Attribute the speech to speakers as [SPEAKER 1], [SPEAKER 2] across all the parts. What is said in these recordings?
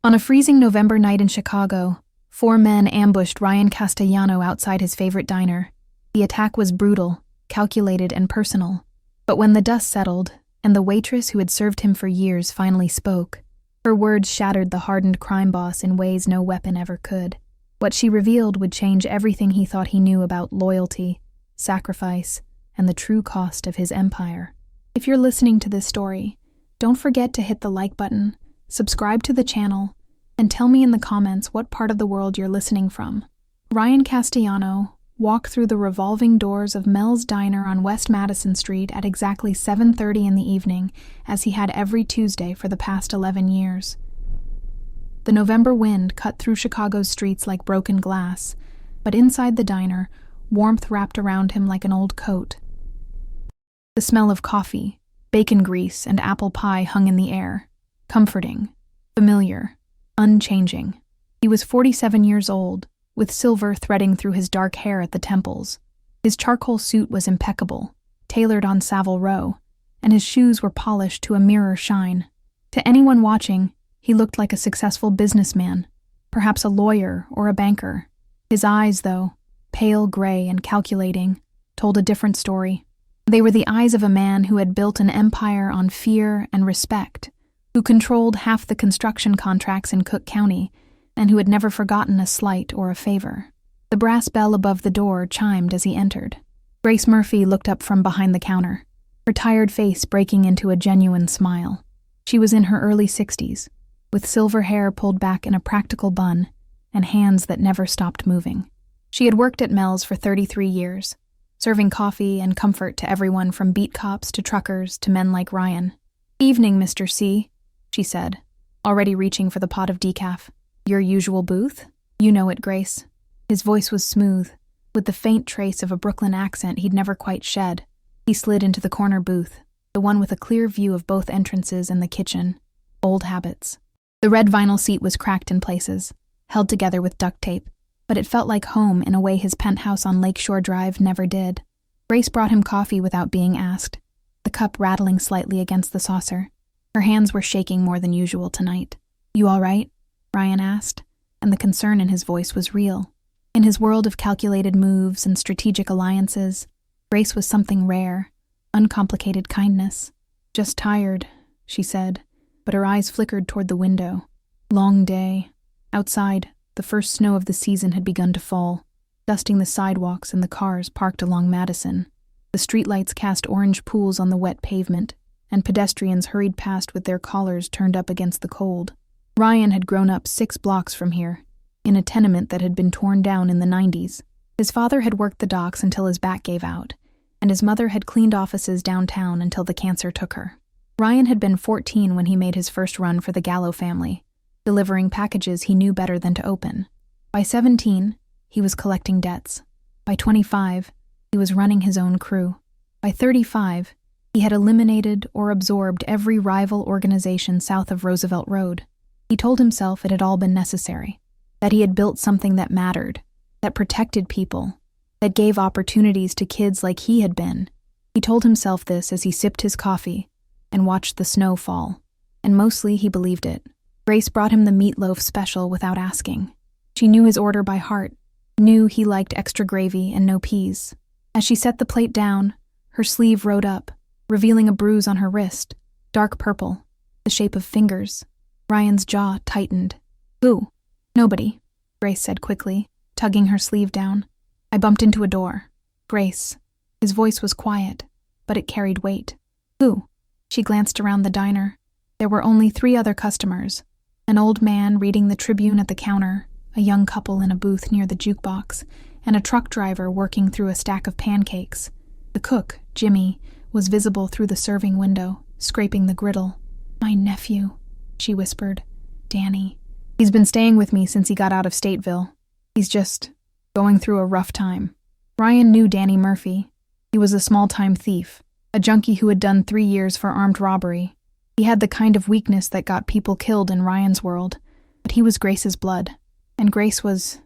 [SPEAKER 1] On a freezing November night in Chicago, 4 men ambushed Ryan Castellano outside his favorite diner. The attack was brutal, calculated, and personal. But when the dust settled, and the waitress who had served him for years finally spoke, her words shattered the hardened crime boss in ways no weapon ever could. What she revealed would change everything he thought he knew about loyalty, sacrifice, and the true cost of his empire. If you're listening to this story, don't forget to hit the like button, subscribe to the channel, and tell me in the comments what part of the world you're listening from. Ryan Castellano walked through the revolving doors of Mel's Diner on West Madison Street at exactly 7:30 in the evening, as he had every Tuesday for the past 11 years. The November wind cut through Chicago's streets like broken glass, but inside the diner, warmth wrapped around him like an old coat. The smell of coffee, bacon grease, and apple pie hung in the air, comforting, familiar, unchanging. He was 47 years old, with silver threading through his dark hair at the temples. His charcoal suit was impeccable, tailored on Savile Row, and his shoes were polished to a mirror shine. To anyone watching, he looked like a successful businessman, perhaps a lawyer or a banker. His eyes, though, pale gray and calculating, told a different story. They were the eyes of a man who had built an empire on fear and respect, who controlled half the construction contracts in Cook County, and who had never forgotten a slight or a favor. The brass bell above the door chimed as he entered. Grace Murphy looked up from behind the counter, her tired face breaking into a genuine smile. She was in her early 60s, with silver hair pulled back in a practical bun and hands that never stopped moving. She had worked at Mel's for 33 years, serving coffee and comfort to everyone from beat cops to truckers to men like Ryan. "Evening, Mr. C," she said, already reaching for the pot of decaf. "Your usual booth? You know it, Grace." His voice was smooth, with the faint trace of a Brooklyn accent he'd never quite shed. He slid into the corner booth, the one with a clear view of both entrances and the kitchen. Old habits. The red vinyl seat was cracked in places, held together with duct tape, but it felt like home in a way his penthouse on Lakeshore Drive never did. Grace brought him coffee without being asked, the cup rattling slightly against the saucer. Her hands were shaking more than usual tonight. "You all right?" Ryan asked, and the concern in his voice was real. In his world of calculated moves and strategic alliances, Grace was something rare, uncomplicated kindness. "Just tired," she said, but her eyes flickered toward the window. Long day. Outside, the first snow of the season had begun to fall, dusting the sidewalks and the cars parked along Madison. The streetlights cast orange pools on the wet pavement, and pedestrians hurried past with their collars turned up against the cold. Ryan had grown up 6 blocks from here, in a tenement that had been torn down in the 90s. His father had worked the docks until his back gave out, and his mother had cleaned offices downtown until the cancer took her. Ryan had been 14 when he made his first run for the Gallo family, delivering packages he knew better than to open. By 17, he was collecting debts. By 25, he was running his own crew. By 35, he had eliminated or absorbed every rival organization south of Roosevelt Road. He told himself it had all been necessary, that he had built something that mattered, that protected people, that gave opportunities to kids like he had been. He told himself this as he sipped his coffee and watched the snow fall, and mostly he believed it. Grace brought him the meatloaf special without asking. She knew his order by heart, knew he liked extra gravy and no peas. As she set the plate down, her sleeve rode up, revealing a bruise on her wrist, dark purple, the shape of fingers. Ryan's jaw tightened. "Who?" "Nobody," Grace said quickly, tugging her sleeve down. "I bumped into a door." "Grace." His voice was quiet, but it carried weight. "Who?" She glanced around the diner. There were only 3 other customers, an old man reading the Tribune at the counter, a young couple in a booth near the jukebox, and a truck driver working through a stack of pancakes. The cook, Jimmy, was visible through the serving window, scraping the griddle. "My nephew," she whispered. "Danny. He's been staying with me since he got out of Stateville. He's just going through a rough time." Ryan knew Danny Murphy. He was a small-time thief, a junkie who had done 3 years for armed robbery. He had the kind of weakness that got people killed in Ryan's world, but he was Grace's blood, and Grace was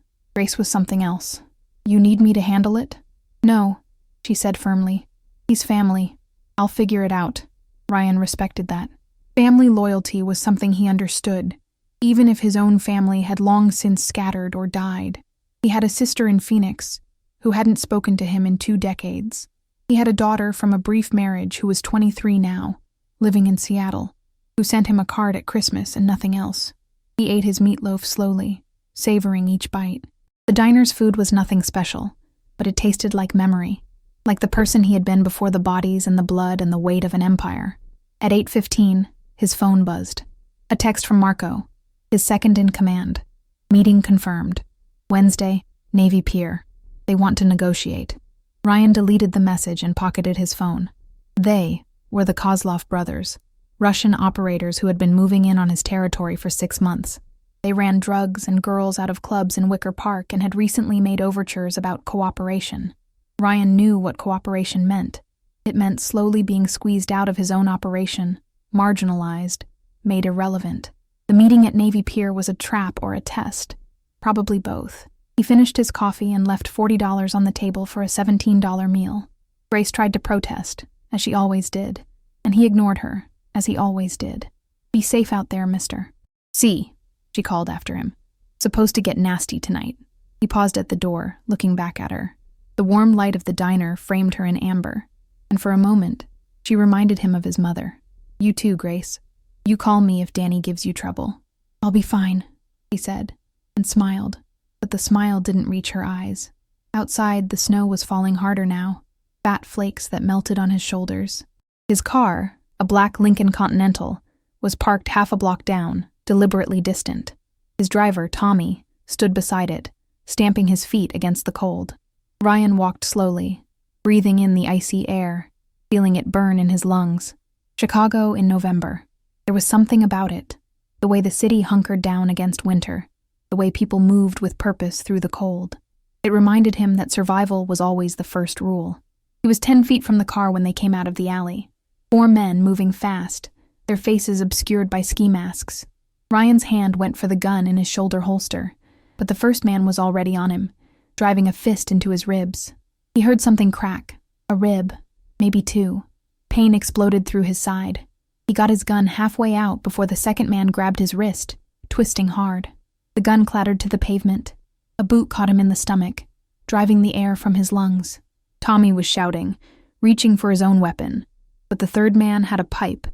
[SPEAKER 1] something else. "You need me to handle it?" "No," she said firmly. "He's family. I'll figure it out." Ryan respected that. Family loyalty was something he understood. even if his own family had long since scattered or died. He had a sister in Phoenix who hadn't spoken to him in 2 decades. He had a daughter from a brief marriage who was 23 now, living in Seattle, who sent him a card at Christmas and nothing else. He ate his meatloaf slowly, savoring each bite. The diner's food was nothing special, but it tasted like memory, like the person he had been before the bodies and the blood and the weight of an empire. At 8:15, his phone buzzed. A text from Marco, his second in command. Meeting confirmed. Wednesday, Navy Pier. They want to negotiate. Ryan deleted the message and pocketed his phone. They were the Kozlov brothers, Russian operators who had been moving in on his territory for 6 months. They ran drugs and girls out of clubs in Wicker Park and had recently made overtures about cooperation. Ryan knew what cooperation meant. It meant slowly being squeezed out of his own operation, marginalized, made irrelevant. The meeting at Navy Pier was a trap or a test. Probably both. He finished his coffee and left $40 on the table for a $17 meal. Grace tried to protest, as she always did, and he ignored her, as he always did. Be safe out there, mister. See, she called after him. Supposed to get nasty tonight. He paused at the door, looking back at her. The warm light of the diner framed her in amber, and for a moment, she reminded him of his mother. You too, Grace. You call me if Danny gives you trouble. I'll be fine, he said, and smiled, but the smile didn't reach her eyes. Outside, the snow was falling harder now, fat flakes that melted on his shoulders. His car, a black Lincoln Continental, was parked half a block down, deliberately distant. His driver, Tommy, stood beside it, stamping his feet against the cold. Ryan walked slowly, breathing in the icy air, feeling it burn in his lungs. Chicago in November. There was something about it, the way the city hunkered down against winter, the way people moved with purpose through the cold. It reminded him that survival was always the first rule. He was 10 feet from the car when they came out of the alley. 4 men moving fast, their faces obscured by ski masks. Ryan's hand went for the gun in his shoulder holster, but the first man was already on him, driving a fist into his ribs. He heard something crack, a rib, maybe 2. Pain exploded through his side. He got his gun halfway out before the second man grabbed his wrist, twisting hard. The gun clattered to the pavement. A boot caught him in the stomach, driving the air from his lungs. Tommy was shouting, reaching for his own weapon, but the third man had a pipe,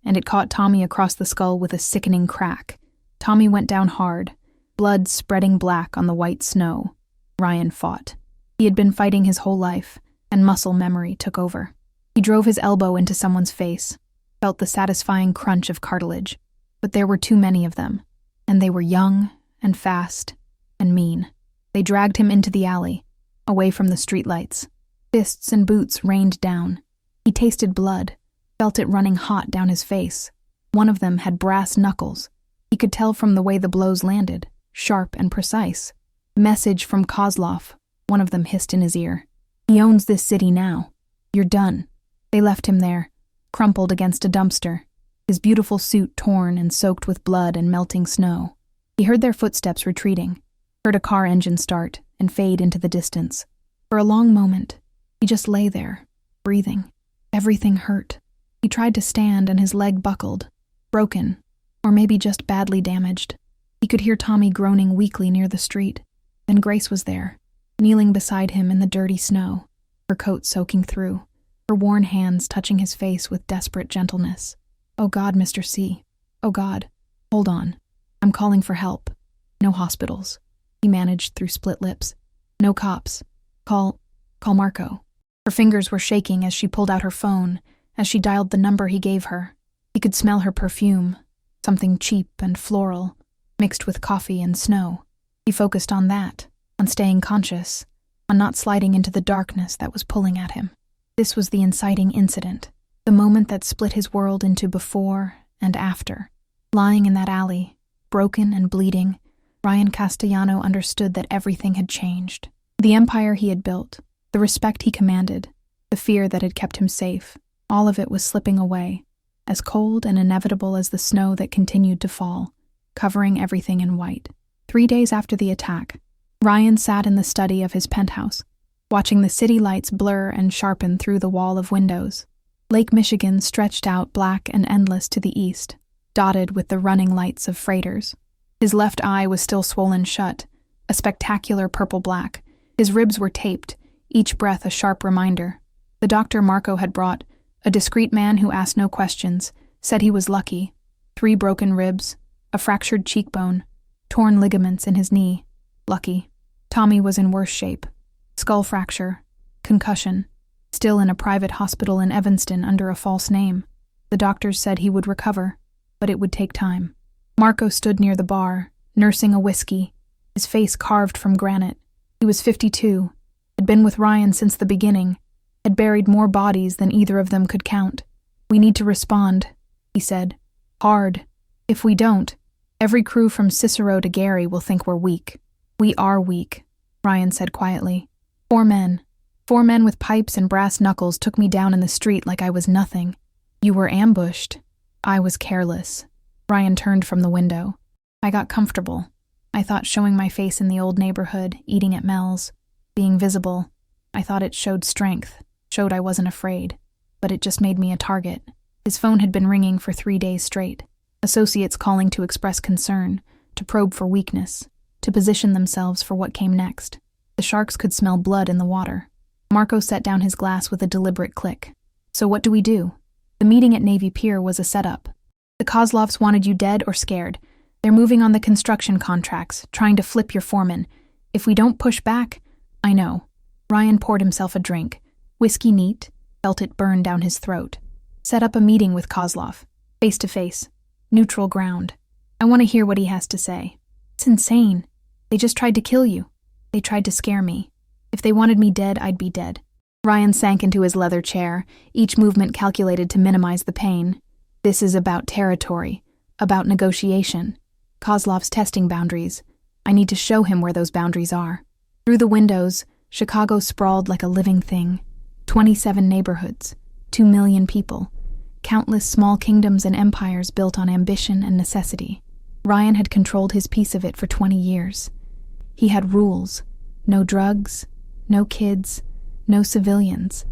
[SPEAKER 1] and it caught Tommy across the skull with a sickening crack. Tommy went down hard, blood spreading black on the white snow. Ryan fought. He had been fighting his whole life, and muscle memory took over. He drove his elbow into someone's face, felt the satisfying crunch of cartilage, but there were too many of them, and they were young and fast and mean. They dragged him into the alley, away from the streetlights. Fists and boots rained down. He tasted blood, felt it running hot down his face. One of them had brass knuckles. He could tell from the way the blows landed, sharp and precise. Message from Kozlov, one of them hissed in his ear. He owns this city now. You're done. They left him there, crumpled against a dumpster, his beautiful suit torn and soaked with blood and melting snow. He heard their footsteps retreating, heard a car engine start and fade into the distance. For a long moment, he just lay there, breathing. Everything hurt. He tried to stand and his leg buckled, broken, or maybe just badly damaged. He could hear Tommy groaning weakly near the street. Then Grace was there, kneeling beside him in the dirty snow, her coat soaking through, her worn hands touching his face with desperate gentleness. Oh God, Mr. C. Oh God. Hold on. I'm calling for help. No hospitals. He managed through split lips. No cops. Call Marco. Her fingers were shaking as she pulled out her phone, as she dialed the number he gave her. He could smell her perfume, something cheap and floral, mixed with coffee and snow. He focused on that, on staying conscious, on not sliding into the darkness that was pulling at him. This was the inciting incident, the moment that split his world into before and after. Lying in that alley, broken and bleeding, Ryan Castellano understood that everything had changed. The empire he had built, the respect he commanded, the fear that had kept him safe, all of it was slipping away, as cold and inevitable as the snow that continued to fall, covering everything in white. 3 days after the attack, Ryan sat in the study of his penthouse, watching the city lights blur and sharpen through the wall of windows. Lake Michigan stretched out black and endless to the east, dotted with the running lights of freighters. His left eye was still swollen shut, a spectacular purple-black. His ribs were taped, each breath a sharp reminder. The doctor Marco had brought, a discreet man who asked no questions, said he was lucky. 3 broken ribs, a fractured cheekbone, torn ligaments in his knee. Lucky. Tommy was in worse shape. Skull fracture, concussion, still in a private hospital in Evanston under a false name. The doctors said he would recover, but it would take time. Marco stood near the bar, nursing a whiskey, his face carved from granite. He was 52, had been with Ryan since the beginning, had buried more bodies than either of them could count. "We need to respond," he said. "Hard. If we don't, every crew from Cicero to Gary will think we're weak." "We are weak," Ryan said quietly. 4 men. 4 men with pipes and brass knuckles took me down in the street like I was nothing. "You were ambushed." "I was careless." Ryan turned from the window. "I got comfortable. I thought showing my face in the old neighborhood, eating at Mel's, being visible, I thought it showed strength, showed I wasn't afraid. But it just made me a target." His phone had been ringing for 3 days straight. Associates calling to express concern, to probe for weakness, to position themselves for what came next. The sharks could smell blood in the water. Marco set down his glass with a deliberate click. "So what do we do?" The meeting at Navy Pier was a setup. "The Kozlovs wanted you dead or scared. They're moving on the construction contracts, trying to flip your foreman. If we don't push back—" "I know." Ryan poured himself a drink. Whiskey neat, felt it burn down his throat. "Set up a meeting with Kozlov. Face to face. Neutral ground. I want to hear what he has to say." "It's insane. They just tried to kill you. They tried to scare me. If they wanted me dead, I'd be dead." Ryan sank into his leather chair, each movement calculated to minimize the pain. "This is about territory, about negotiation. Kozlov's testing boundaries. I need to show him where those boundaries are." Through the windows, Chicago sprawled like a living thing. 27 neighborhoods, 2 million people, countless small kingdoms and empires built on ambition and necessity. Ryan had controlled his piece of it for 20 years. He had rules. No drugs, no kids, no civilians.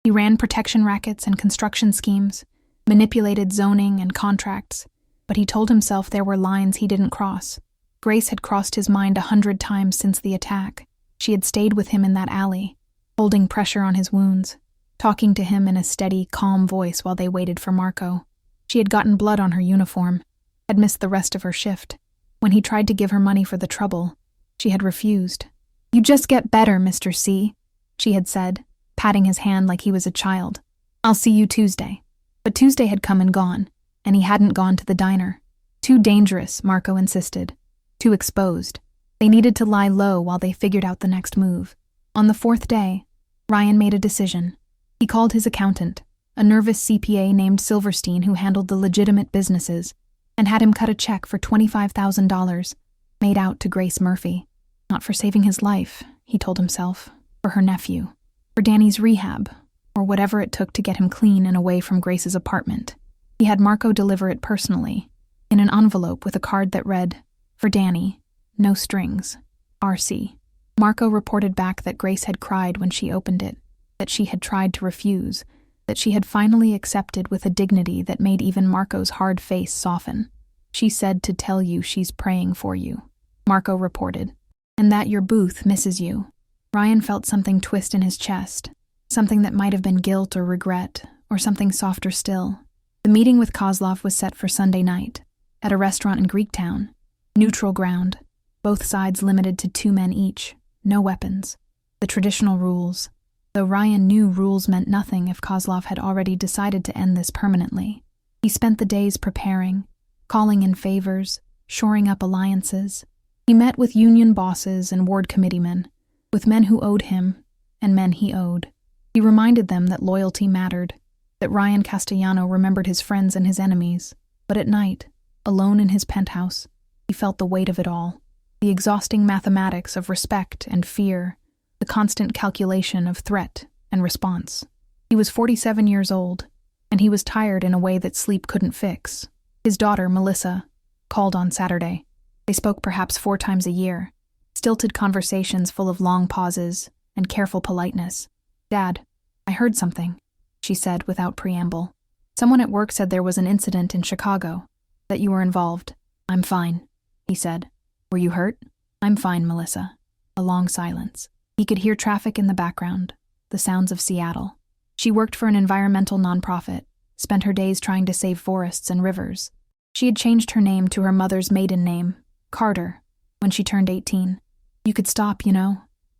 [SPEAKER 1] He ran protection rackets and construction schemes, manipulated zoning and contracts, but he told himself there were lines he didn't cross. Grace had crossed his mind 100 times since the attack. She had stayed with him in that alley, holding pressure on his wounds, talking to him in a steady, calm voice while they waited for Marco. She had gotten blood on her uniform, had missed the rest of her shift. When he tried to give her money for the trouble, she had refused. "You just get better, Mr. C," she had said, patting his hand like he was a child. "I'll see you Tuesday." But Tuesday had come and gone, and he hadn't gone to the diner. Too dangerous, Marco insisted. Too exposed. They needed to lie low while they figured out the next move. On the 4th day, Ryan made a decision. He called his accountant, a nervous CPA named Silverstein who handled the legitimate businesses, and had him cut a check for $25,000, made out to Grace Murphy. Not for saving his life, he told himself, for her nephew, for Danny's rehab, or whatever it took to get him clean and away from Grace's apartment. He had Marco deliver it personally, in an envelope with a card that read, "For Danny, no strings, RC." Marco reported back that Grace had cried when she opened it, that she had tried to refuse, that she had finally accepted with a dignity that made even Marco's hard face soften. "She said to tell you she's praying for you," Marco reported, "and that your booth misses you." Ryan felt something twist in his chest, something that might have been guilt or regret, or something softer still. The meeting with Kozlov was set for Sunday night, at a restaurant in Greektown. Neutral ground, both sides limited to 2 men each, no weapons. The traditional rules, though Ryan knew rules meant nothing if Kozlov had already decided to end this permanently. He spent the days preparing, calling in favors, shoring up alliances. He met with union bosses and ward committeemen, with men who owed him and men he owed. He reminded them that loyalty mattered, that Ryan Castellano remembered his friends and his enemies. But at night, alone in his penthouse, he felt the weight of it all, the exhausting mathematics of respect and fear, the constant calculation of threat and response. He was 47 years old, and he was tired in a way that sleep couldn't fix. His daughter, Melissa, called on Saturday. They spoke perhaps 4 times a year, stilted conversations full of long pauses and careful politeness. "Dad, I heard something," she said without preamble. "Someone at work said there was an incident in Chicago, that you were involved." I'm fine, he said. Were you hurt? I'm fine, Melissa. A long silence. He could hear traffic in the background, the sounds of Seattle. She worked for an environmental nonprofit, spent her days trying to save forests and rivers. She had changed her name to her mother's maiden name, Carter, when she turned 18. You could stop,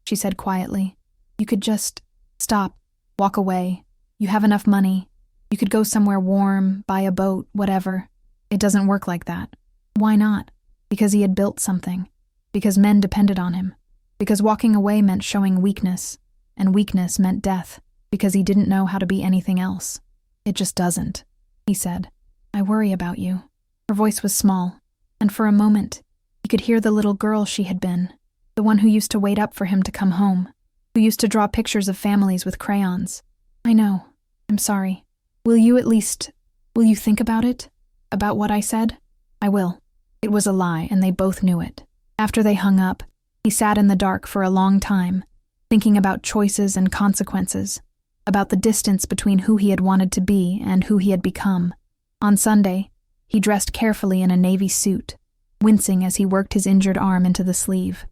[SPEAKER 1] she said quietly. You could just stop, walk away. You have enough money. You could go somewhere warm, buy a boat, whatever. It doesn't work like that. Why not? Because he had built something. Because men depended on him. Because walking away meant showing weakness, and weakness meant death, because he didn't know how to be anything else. It just doesn't, he said. I worry about you. Her voice was small, and for a moment, he could hear the little girl she had been, the one who used to wait up for him to come home, who used to draw pictures of families with crayons. I know. I'm sorry. Will you think about it? About what I said? I will. It was a lie, and they both knew it. After they hung up, he sat in the dark for a long time, thinking about choices and consequences, about the distance between who he had wanted to be and who he had become. On Sunday, he dressed carefully in a navy suit, wincing as he worked his injured arm into the sleeve.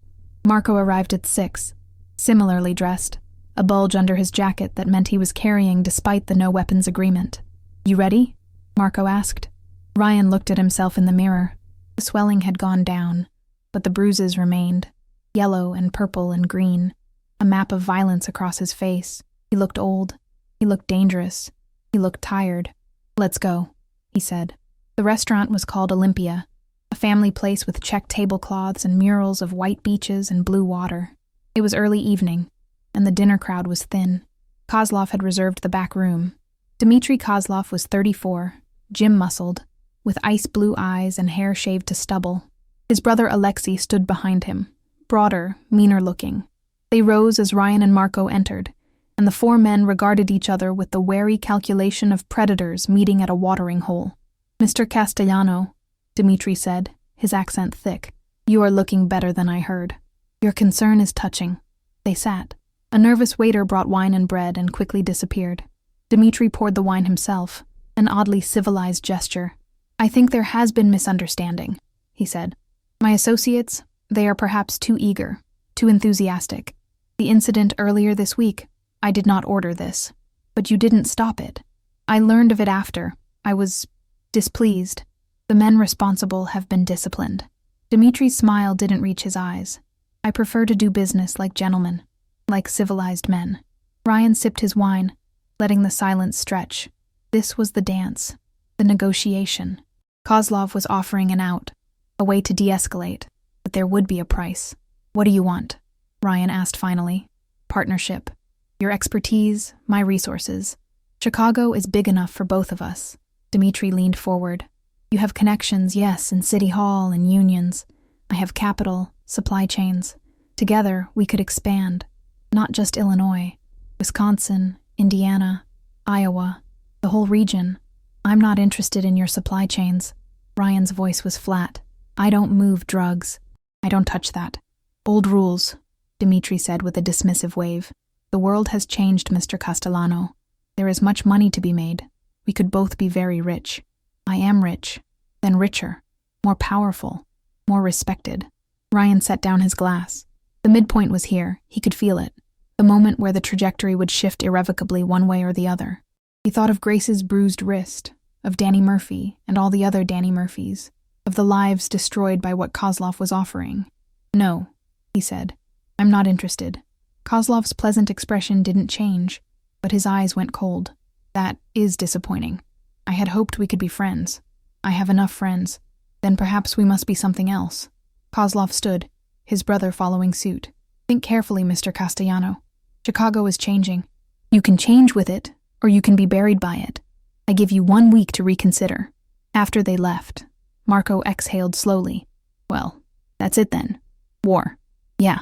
[SPEAKER 1] Marco arrived at 6, similarly dressed, a bulge under his jacket that meant he was carrying despite the no-weapons agreement. You ready? Marco asked. Ryan looked at himself in the mirror. The swelling had gone down, but the bruises remained, yellow and purple and green, a map of violence across his face. He looked old. He looked dangerous. He looked tired. Let's go, he said. The restaurant was called Olympia, a family place with check tablecloths and murals of white beaches and blue water. It was early evening, and the dinner crowd was thin. Kozlov had reserved the back room. Dmitry Kozlov was 34, gym-muscled, with ice-blue eyes and hair shaved to stubble. His brother Alexei stood behind him, broader, meaner-looking. They rose as Ryan and Marco entered, and the four men regarded each other with the wary calculation of predators meeting at a watering hole. Mr. Castellano, Dmitry said, his accent thick, you are looking better than I heard. Your concern is touching. They sat. A nervous waiter brought wine and bread and quickly disappeared. Dmitry poured the wine himself, an oddly civilized gesture. I think there has been misunderstanding, he said. My associates, they are perhaps too eager, too enthusiastic. The incident earlier this week, I did not order this, but you didn't stop it. I learned of it after. I was displeased. The men responsible have been disciplined. Dmitry's smile didn't reach his eyes. I prefer to do business like gentlemen, like civilized men. Ryan sipped his wine, letting the silence stretch. This was the dance, the negotiation. Kozlov was offering an out, a way to de-escalate, but there would be a price. What do you want? Ryan asked finally. Partnership. Your expertise, my resources. Chicago is big enough for both of us. Dmitry leaned forward. You have connections, yes, in City Hall and unions. I have capital, supply chains. Together, we could expand. Not just Illinois. Wisconsin, Indiana, Iowa, the whole region. I'm not interested in your supply chains. Ryan's voice was flat. I don't move drugs. I don't touch that. Old rules, Dmitry said with a dismissive wave. The world has changed, Mr. Castellano. There is much money to be made. We could both be very rich. I am rich, then richer, more powerful, more respected. Ryan set down his glass. The midpoint was here. He could feel it. The moment where the trajectory would shift irrevocably one way or the other. He thought of Grace's bruised wrist, of Danny Murphy and all the other Danny Murphys, of the lives destroyed by what Kozlov was offering. No, he said. I'm not interested. Kozlov's pleasant expression didn't change, but his eyes went cold. That is disappointing. I had hoped we could be friends. I have enough friends. Then perhaps we must be something else. Kozlov stood, his brother following suit. Think carefully, Mr. Castellano. Chicago is changing. You can change with it, or you can be buried by it. I give you 1 week to reconsider. After they left, Marco exhaled slowly. Well, that's it then. War. Yeah,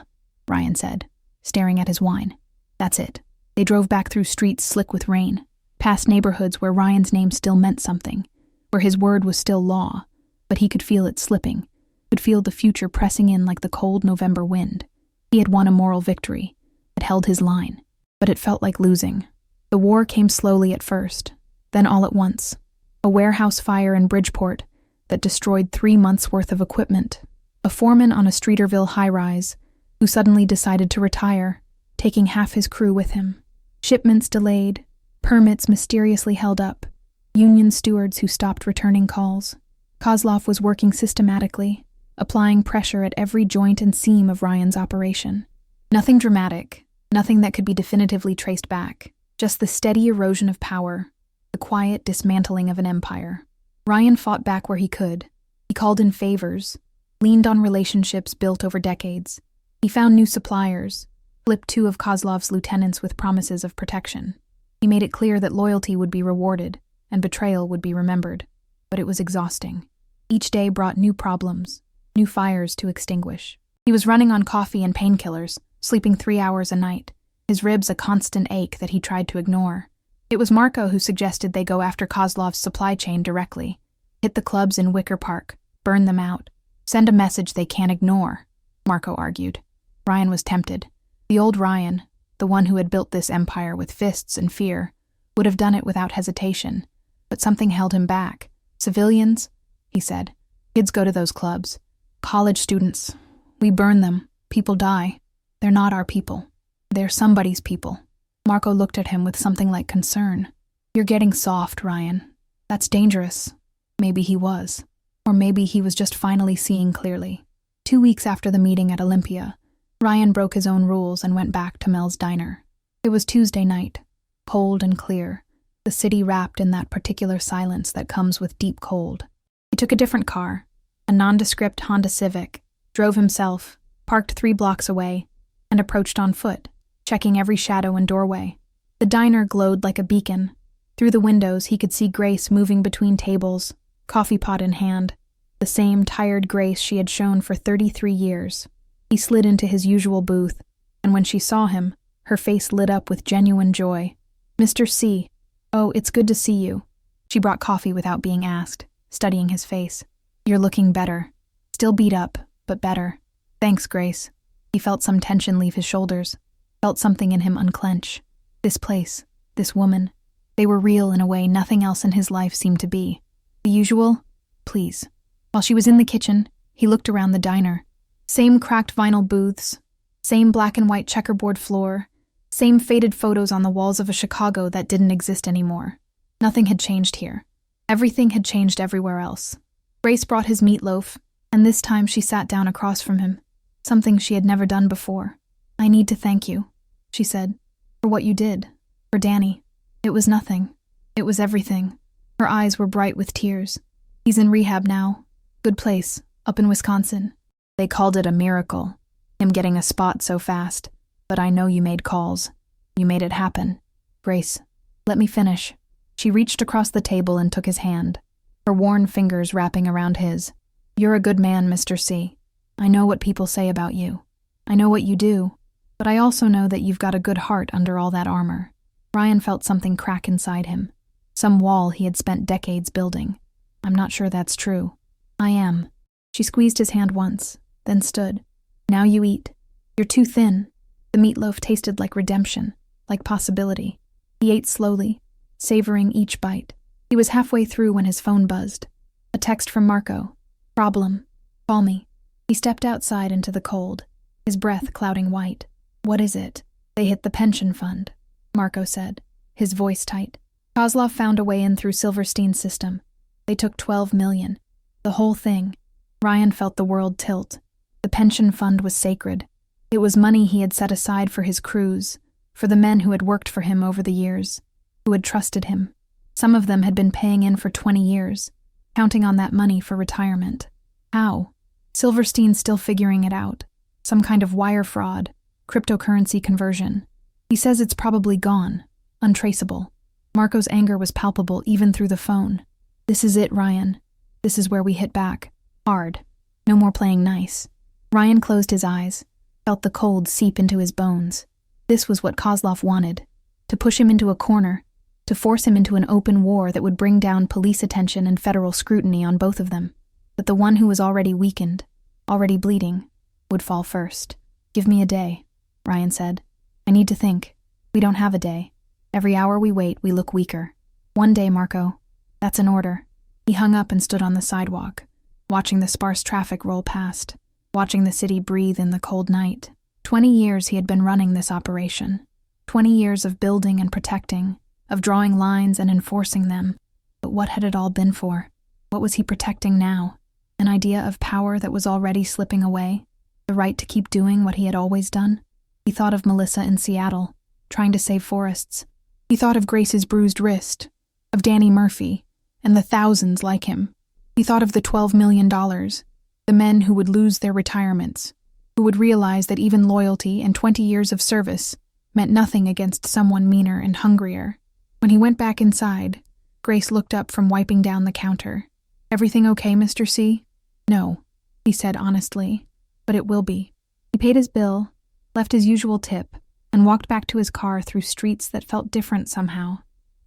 [SPEAKER 1] Ryan said, staring at his wine. That's it. They drove back through streets slick with rain, past neighborhoods where Ryan's name still meant something, where his word was still law, but he could feel it slipping, could feel the future pressing in like the cold November wind. He had won a moral victory, had held his line, but it felt like losing. The war came slowly at first, then all at once. A warehouse fire in Bridgeport, that destroyed 3 months' worth of equipment. A foreman on a Streeterville high-rise who suddenly decided to retire, taking half his crew with him. Shipments delayed, permits mysteriously held up, union stewards who stopped returning calls. Kozlov was working systematically, applying pressure at every joint and seam of Ryan's operation. Nothing dramatic, nothing that could be definitively traced back, just the steady erosion of power, the quiet dismantling of an empire. Ryan fought back where he could. He called in favors, leaned on relationships built over decades. He found new suppliers, flipped 2 of Kozlov's lieutenants with promises of protection. He made it clear that loyalty would be rewarded and betrayal would be remembered. But it was exhausting. Each day brought new problems, new fires to extinguish. He was running on coffee and painkillers, sleeping 3 hours a night, his ribs a constant ache that he tried to ignore. It was Marco who suggested they go after Kozlov's supply chain directly, hit the clubs in Wicker Park, burn them out, send a message they can't ignore, Marco argued. Ryan was tempted. The old Ryan, the one who had built this empire with fists and fear, would have done it without hesitation, but something held him back. Civilians, he said. Kids go to those clubs. College students. We burn them. People die. They're not our people. They're somebody's people. Marco looked at him with something like concern. You're getting soft, Ryan. That's dangerous. Maybe he was. Or maybe he was just finally seeing clearly. 2 weeks after the meeting at Olympia, Ryan broke his own rules and went back to Mel's diner. It was Tuesday night, cold and clear, the city wrapped in that particular silence that comes with deep cold. He took a different car, a nondescript Honda Civic, drove himself, parked 3 blocks away, and approached on foot, checking every shadow and doorway. The diner glowed like a beacon. Through the windows he could see Grace moving between tables, coffee pot in hand, the same tired Grace she had shown for 33 years. He slid into his usual booth, and when she saw him, her face lit up with genuine joy. Mr. C. Oh, it's good to see you. She brought coffee without being asked, studying his face. You're looking better. Still beat up, but better. Thanks, Grace. He felt some tension leave his shoulders, felt something in him unclench. This place, this woman, they were real in a way nothing else in his life seemed to be. The usual, please. While she was in the kitchen, he looked around the diner. Same cracked vinyl booths, same black and white checkerboard floor, same faded photos on the walls of a Chicago that didn't exist anymore. Nothing had changed here. Everything had changed everywhere else. Grace brought his meatloaf, and this time she sat down across from him, something she had never done before. I need to thank you, she said, for what you did, for Danny. It was nothing. It was everything. Her eyes were bright with tears. He's in rehab now. Good place, up in Wisconsin. They called it a miracle, him getting a spot so fast. But I know you made calls. You made it happen. Grace, let me finish. She reached across the table and took his hand, her worn fingers wrapping around his. You're a good man, Mr. C. I know what people say about you. I know what you do, but I also know that you've got a good heart under all that armor. Ryan felt something crack inside him, some wall he had spent decades building. I'm not sure that's true. I am. She squeezed his hand once, then stood. Now you eat. You're too thin. The meatloaf tasted like redemption, like possibility. He ate slowly, savoring each bite. He was halfway through when his phone buzzed. A text from Marco. Problem. Call me. He stepped outside into the cold, his breath clouding white. What is it? They hit the pension fund, Marco said, his voice tight. Kozlov found a way in through Silverstein's system. They took 12 million. The whole thing. Ryan felt the world tilt. The pension fund was sacred. It was money he had set aside for his crews, for the men who had worked for him over the years, who had trusted him. Some of them had been paying in for 20 years, counting on that money for retirement. How? Silverstein's still figuring it out. Some kind of wire fraud, cryptocurrency conversion. He says it's probably gone, untraceable. Marco's anger was palpable even through the phone. This is it, Ryan. This is where we hit back. Hard. No more playing nice. Ryan closed his eyes, felt the cold seep into his bones. This was what Kozlov wanted, to push him into a corner, to force him into an open war that would bring down police attention and federal scrutiny on both of them. But the one who was already weakened, already bleeding, would fall first. Give me a day, Ryan said. I need to think. We don't have a day. Every hour we wait, we look weaker. One day, Marco. That's an order. He hung up and stood on the sidewalk, watching the sparse traffic roll past, watching the city breathe in the cold night. 20 years he had been running this operation. 20 years of building and protecting, of drawing lines and enforcing them. But what had it all been for? What was he protecting now? An idea of power that was already slipping away? The right to keep doing what he had always done? He thought of Melissa in Seattle, trying to save forests. He thought of Grace's bruised wrist, of Danny Murphy, and the thousands like him. He thought of the $12 million, the men who would lose their retirements, who would realize that even loyalty and 20 years of service meant nothing against someone meaner and hungrier. When he went back inside, Grace looked up from wiping down the counter. "Everything okay, Mr. C?" "No," he said honestly, "but it will be." He paid his bill, left his usual tip, and walked back to his car through streets that felt different somehow,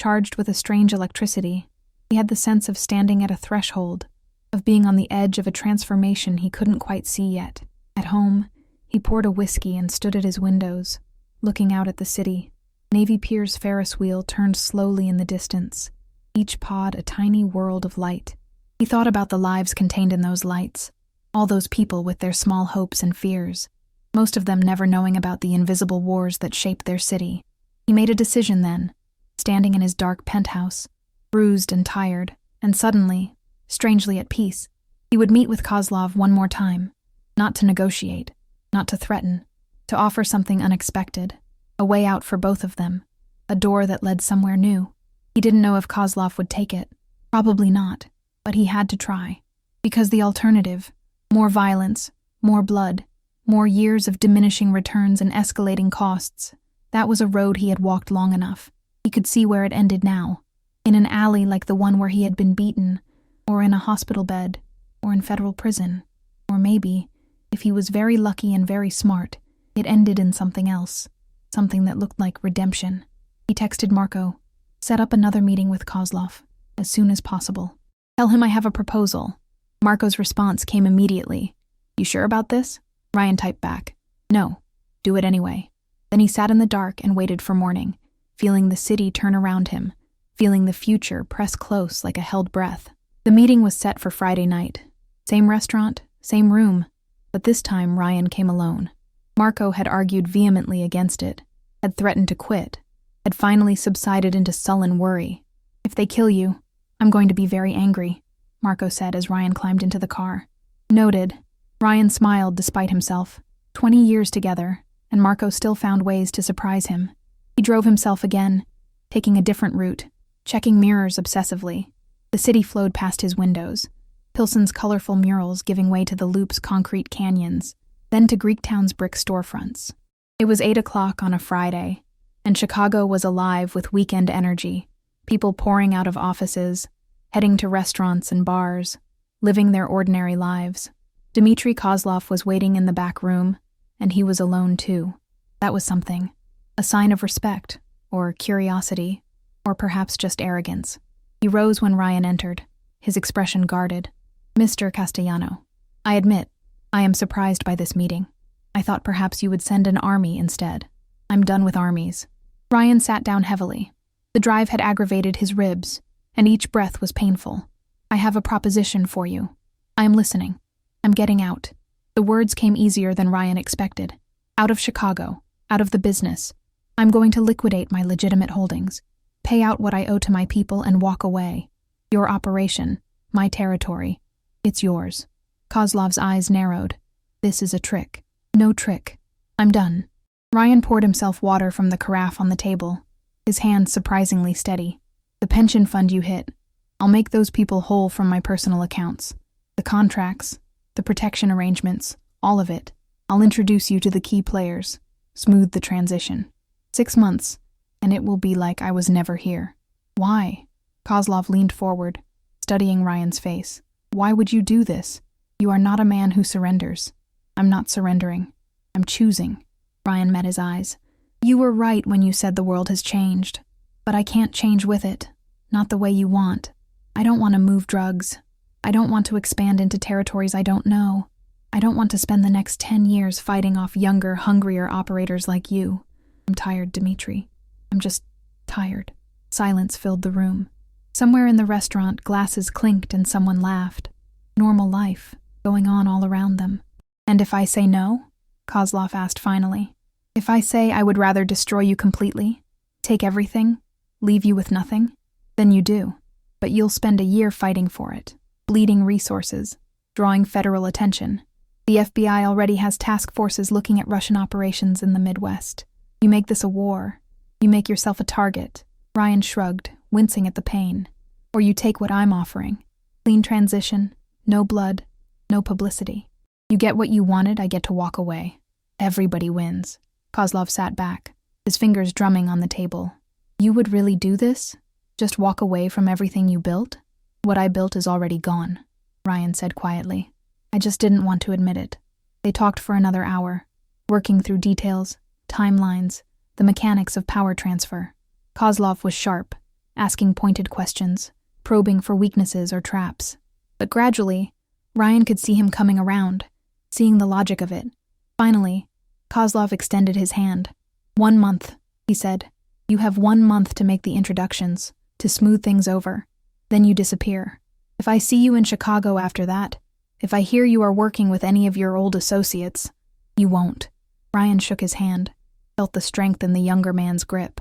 [SPEAKER 1] charged with a strange electricity. He had the sense of standing at a threshold, of being on the edge of a transformation he couldn't quite see yet. At home, he poured a whiskey and stood at his windows, looking out at the city. Navy Pier's Ferris wheel turned slowly in the distance, each pod a tiny world of light. He thought about the lives contained in those lights, all those people with their small hopes and fears, most of them never knowing about the invisible wars that shaped their city. He made a decision then, standing in his dark penthouse, bruised and tired, and suddenly, strangely at peace. He would meet with Kozlov one more time, not to negotiate, not to threaten, to offer something unexpected, a way out for both of them, a door that led somewhere new. He didn't know if Kozlov would take it. Probably not, but he had to try. Because the alternative, more violence, more blood, more years of diminishing returns and escalating costs, that was a road he had walked long enough. He could see where it ended now, in an alley like the one where he had been beaten, or in a hospital bed, or in federal prison, or maybe, if he was very lucky and very smart, it ended in something else, something that looked like redemption. He texted Marco, "Set up another meeting with Kozlov, as soon as possible. Tell him I have a proposal." Marco's response came immediately. "You sure about this?" Ryan typed back, "No, do it anyway." Then he sat in the dark and waited for morning, feeling the city turn around him, feeling the future press close like a held breath. The meeting was set for Friday night. Same restaurant, same room, but this time Ryan came alone. Marco had argued vehemently against it, had threatened to quit, had finally subsided into sullen worry. "If they kill you, I'm going to be very angry," Marco said as Ryan climbed into the car. Noted. Ryan smiled despite himself. 20 years together, and Marco still found ways to surprise him. He drove himself again, taking a different route, checking mirrors obsessively. The city flowed past his windows, Pilsen's colorful murals giving way to the Loop's concrete canyons, then to Greektown's brick storefronts. It was 8 o'clock on a Friday, and Chicago was alive with weekend energy, people pouring out of offices, heading to restaurants and bars, living their ordinary lives. Dmitry Kozlov was waiting in the back room, and he was alone too. That was something. A sign of respect, or curiosity, or perhaps just arrogance. He rose when Ryan entered, his expression guarded. "Mr. Castellano, I admit, I am surprised by this meeting. I thought perhaps you would send an army instead. I'm done with armies." Ryan sat down heavily. The drive had aggravated his ribs, and each breath was painful. "I have a proposition for you. I am listening. I'm getting out." The words came easier than Ryan expected. "Out of Chicago, out of the business. I'm going to liquidate my legitimate holdings, pay out what I owe to my people and walk away. Your operation, my territory, it's yours." Kozlov's eyes narrowed. "This is a trick." "No trick. I'm done." Ryan poured himself water from the carafe on the table, his hand surprisingly steady. "The pension fund you hit. I'll make those people whole from my personal accounts. The contracts, the protection arrangements, all of it. I'll introduce you to the key players, smooth the transition. 6 months, and it will be like I was never here." "Why?" Kozlov leaned forward, studying Ryan's face. "Why would you do this? You are not a man who surrenders." "I'm not surrendering. I'm choosing." Ryan met his eyes. "You were right when you said the world has changed, but I can't change with it. Not the way you want. I don't want to move drugs. I don't want to expand into territories I don't know. I don't want to spend the next 10 years fighting off younger, hungrier operators like you. I'm tired, Dmitry. I'm just tired." Silence filled the room. Somewhere in the restaurant, glasses clinked and someone laughed. Normal life, going on all around them. "And if I say no?" Kozlov asked finally. "If I say I would rather destroy you completely, take everything, leave you with nothing, then you do. But you'll spend a year fighting for it, bleeding resources, drawing federal attention. The FBI already has task forces looking at Russian operations in the Midwest. You make this a war. You make yourself a target." Ryan shrugged, wincing at the pain. "Or you take what I'm offering. Clean transition, no blood, no publicity. You get what you wanted, I get to walk away. Everybody wins." Kozlov sat back, his fingers drumming on the table. "You would really do this? Just walk away from everything you built?" "What I built is already gone," Ryan said quietly. "I just didn't want to admit it." They talked for another hour, working through details, timelines, the mechanics of power transfer. Kozlov was sharp, asking pointed questions, probing for weaknesses or traps. But gradually, Ryan could see him coming around, seeing the logic of it. Finally, Kozlov extended his hand. "1 month," he said. "You have 1 month to make the introductions, to smooth things over. Then you disappear. If I see you in Chicago after that, if I hear you are working with any of your old associates, you won't." Ryan shook his hand, felt the strength in the younger man's grip.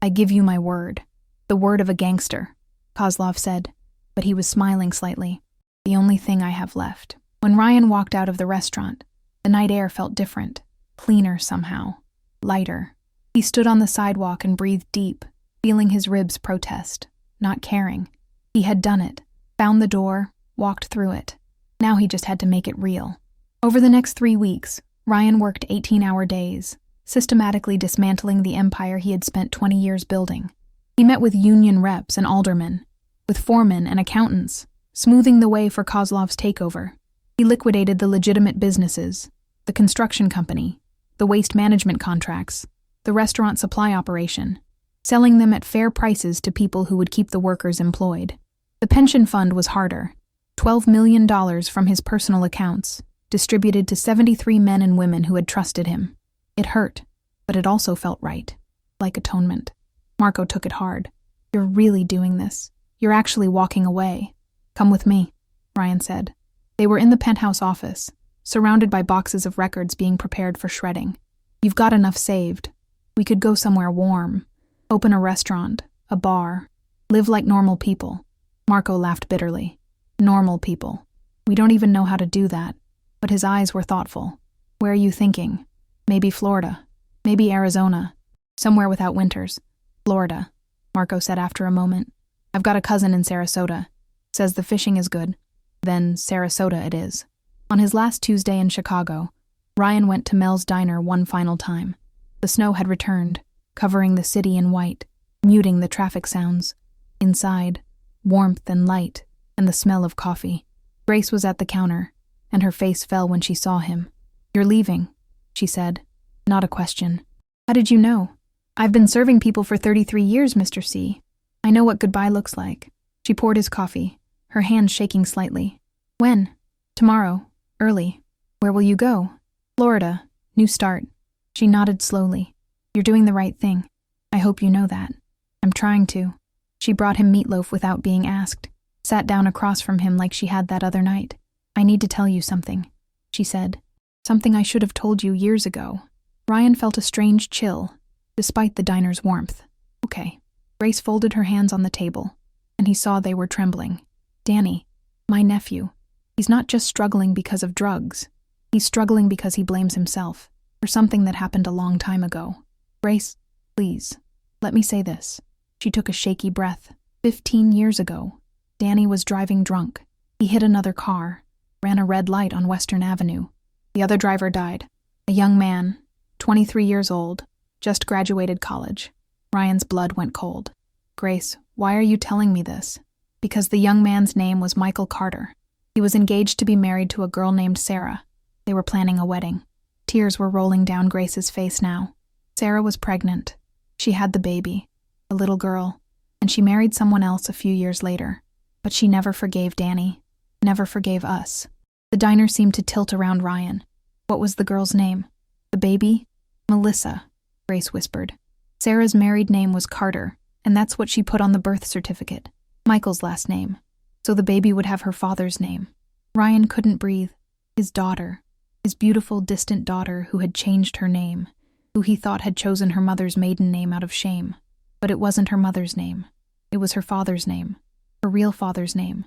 [SPEAKER 1] "I give you my word. The word of a gangster," Kozlov said, but he was smiling slightly. "The only thing I have left." When Ryan walked out of the restaurant, the night air felt different, cleaner somehow, lighter. He stood on the sidewalk and breathed deep, feeling his ribs protest, not caring. He had done it, found the door, walked through it. Now he just had to make it real. Over the next 3 weeks, Ryan worked 18-hour days, systematically dismantling the empire he had spent 20 years building. He met with union reps and aldermen, with foremen and accountants, smoothing the way for Kozlov's takeover. He liquidated the legitimate businesses, the construction company, the waste management contracts, the restaurant supply operation, selling them at fair prices to people who would keep the workers employed. The pension fund was harder. $12 million from his personal accounts, distributed to 73 men and women who had trusted him. It hurt, but it also felt right, like atonement. Marco took it hard. "You're really doing this. You're actually walking away. Come with me," Ryan said. They were in the penthouse office, surrounded by boxes of records being prepared for shredding. "You've got enough saved. We could go somewhere warm, open a restaurant, a bar, live like normal people." Marco laughed bitterly. "Normal people. We don't even know how to do that." But his eyes were thoughtful. "Where are you thinking? Maybe Florida. Maybe Arizona. Somewhere without winters." "Florida," Marco said after a moment. "I've got a cousin in Sarasota. Says the fishing is good. Then Sarasota it is." On his last Tuesday in Chicago, Ryan went to Mel's Diner one final time. The snow had returned, covering the city in white, muting the traffic sounds. Inside, warmth and light, and the smell of coffee. Grace was at the counter, and her face fell when she saw him. "You're leaving," she said. Not a question. "How did you know?" "I've been serving people for 33 years, Mr. C. I know what goodbye looks like." She poured his coffee, her hand shaking slightly. "When?" "Tomorrow, early." "Where will you go?" "Florida, new start." She nodded slowly. "You're doing the right thing. I hope you know that." "I'm trying to." She brought him meatloaf without being asked, sat down across from him like she had that other night. "I need to tell you something," she said. "Something I should have told you years ago." Ryan felt a strange chill, despite the diner's warmth. "Okay." Grace folded her hands on the table, and he saw they were trembling. "Danny, my nephew, he's not just struggling because of drugs. He's struggling because he blames himself for something that happened a long time ago. Grace, please, let me say this." She took a shaky breath. 15 years ago, Danny was driving drunk. He hit another car, ran a red light on Western Avenue. The other driver died. A young man, 23 years old, just graduated college. Ryan's blood went cold. "Grace, why are you telling me this?" "Because the young man's name was Michael Carter. He was engaged to be married to a girl named Sarah. They were planning a wedding." Tears were rolling down Grace's face now. Sarah was pregnant. She had the baby, a little girl, and she married someone else a few years later. But she never forgave Danny, never forgave us. The diner seemed to tilt around Ryan. "What was the girl's name?" "The baby?" "Melissa," Grace whispered. "Sarah's married name was Carter, and that's what she put on the birth certificate. Michael's last name, so the baby would have her father's name. Ryan couldn't breathe. His daughter, his beautiful, distant daughter who had changed her name, who he thought had chosen her mother's maiden name out of shame. But it wasn't her mother's name. It was her father's name, her real father's name.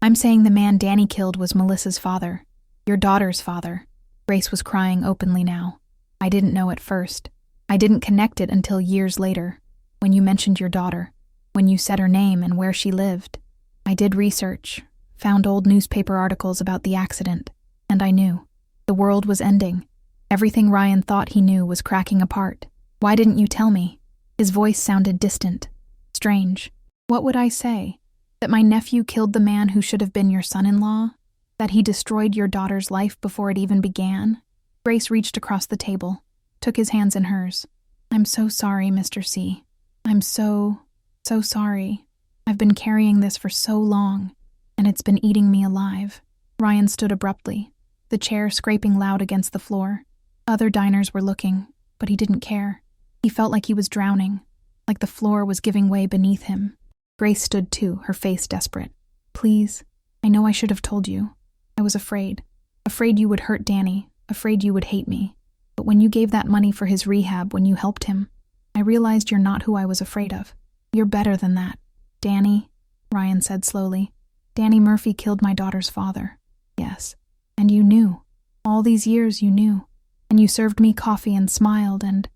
[SPEAKER 1] I'm saying the man Danny killed was Melissa's father, your daughter's father. Grace was crying openly now. I didn't know at first. I didn't connect it until years later, when you mentioned your daughter, when you said her name and where she lived. I did research, found old newspaper articles about the accident, and I knew. The world was ending. Everything Ryan thought he knew was cracking apart. Why didn't you tell me? His voice sounded distant, strange. What would I say? That my nephew killed the man who should have been your son-in-law? That he destroyed your daughter's life before it even began? Grace reached across the table, took his hands in hers. I'm so sorry, Mr. C. I'm so sorry. I've been carrying this for so long, and it's been eating me alive. Ryan stood abruptly, the chair scraping loud against the floor. Other diners were looking, but he didn't care. He felt like he was drowning, like the floor was giving way beneath him. Grace stood too, her face desperate. Please, I know I should have told you. I was afraid. Afraid you would hurt Danny, afraid you would hate me. But when you gave that money for his rehab, when you helped him, I realized you're not who I was afraid of. You're better than that. Danny, Ryan said slowly. Danny Murphy killed my daughter's father. Yes. And you knew. All these years you knew. And you served me coffee and smiled and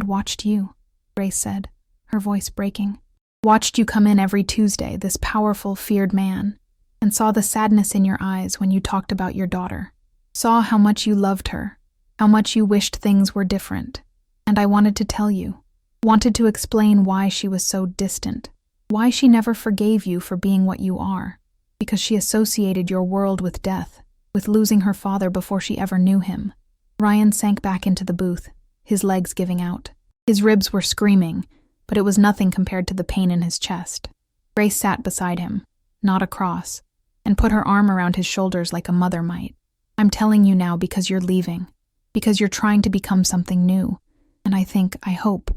[SPEAKER 1] watched you, Grace said, her voice breaking. Watched you come in every Tuesday, this powerful, feared man, and saw the sadness in your eyes when you talked about your daughter. Saw how much you loved her, how much you wished things were different. And I wanted to tell you, wanted to explain why she was so distant, why she never forgave you for being what you are, because she associated your world with death, with losing her father before she ever knew him. Ryan sank back into the booth, his legs giving out. His ribs were screaming, but it was nothing compared to the pain in his chest. Grace sat beside him, not across, and put her arm around his shoulders like a mother might. I'm telling you now because you're leaving, because you're trying to become something new, and I hope,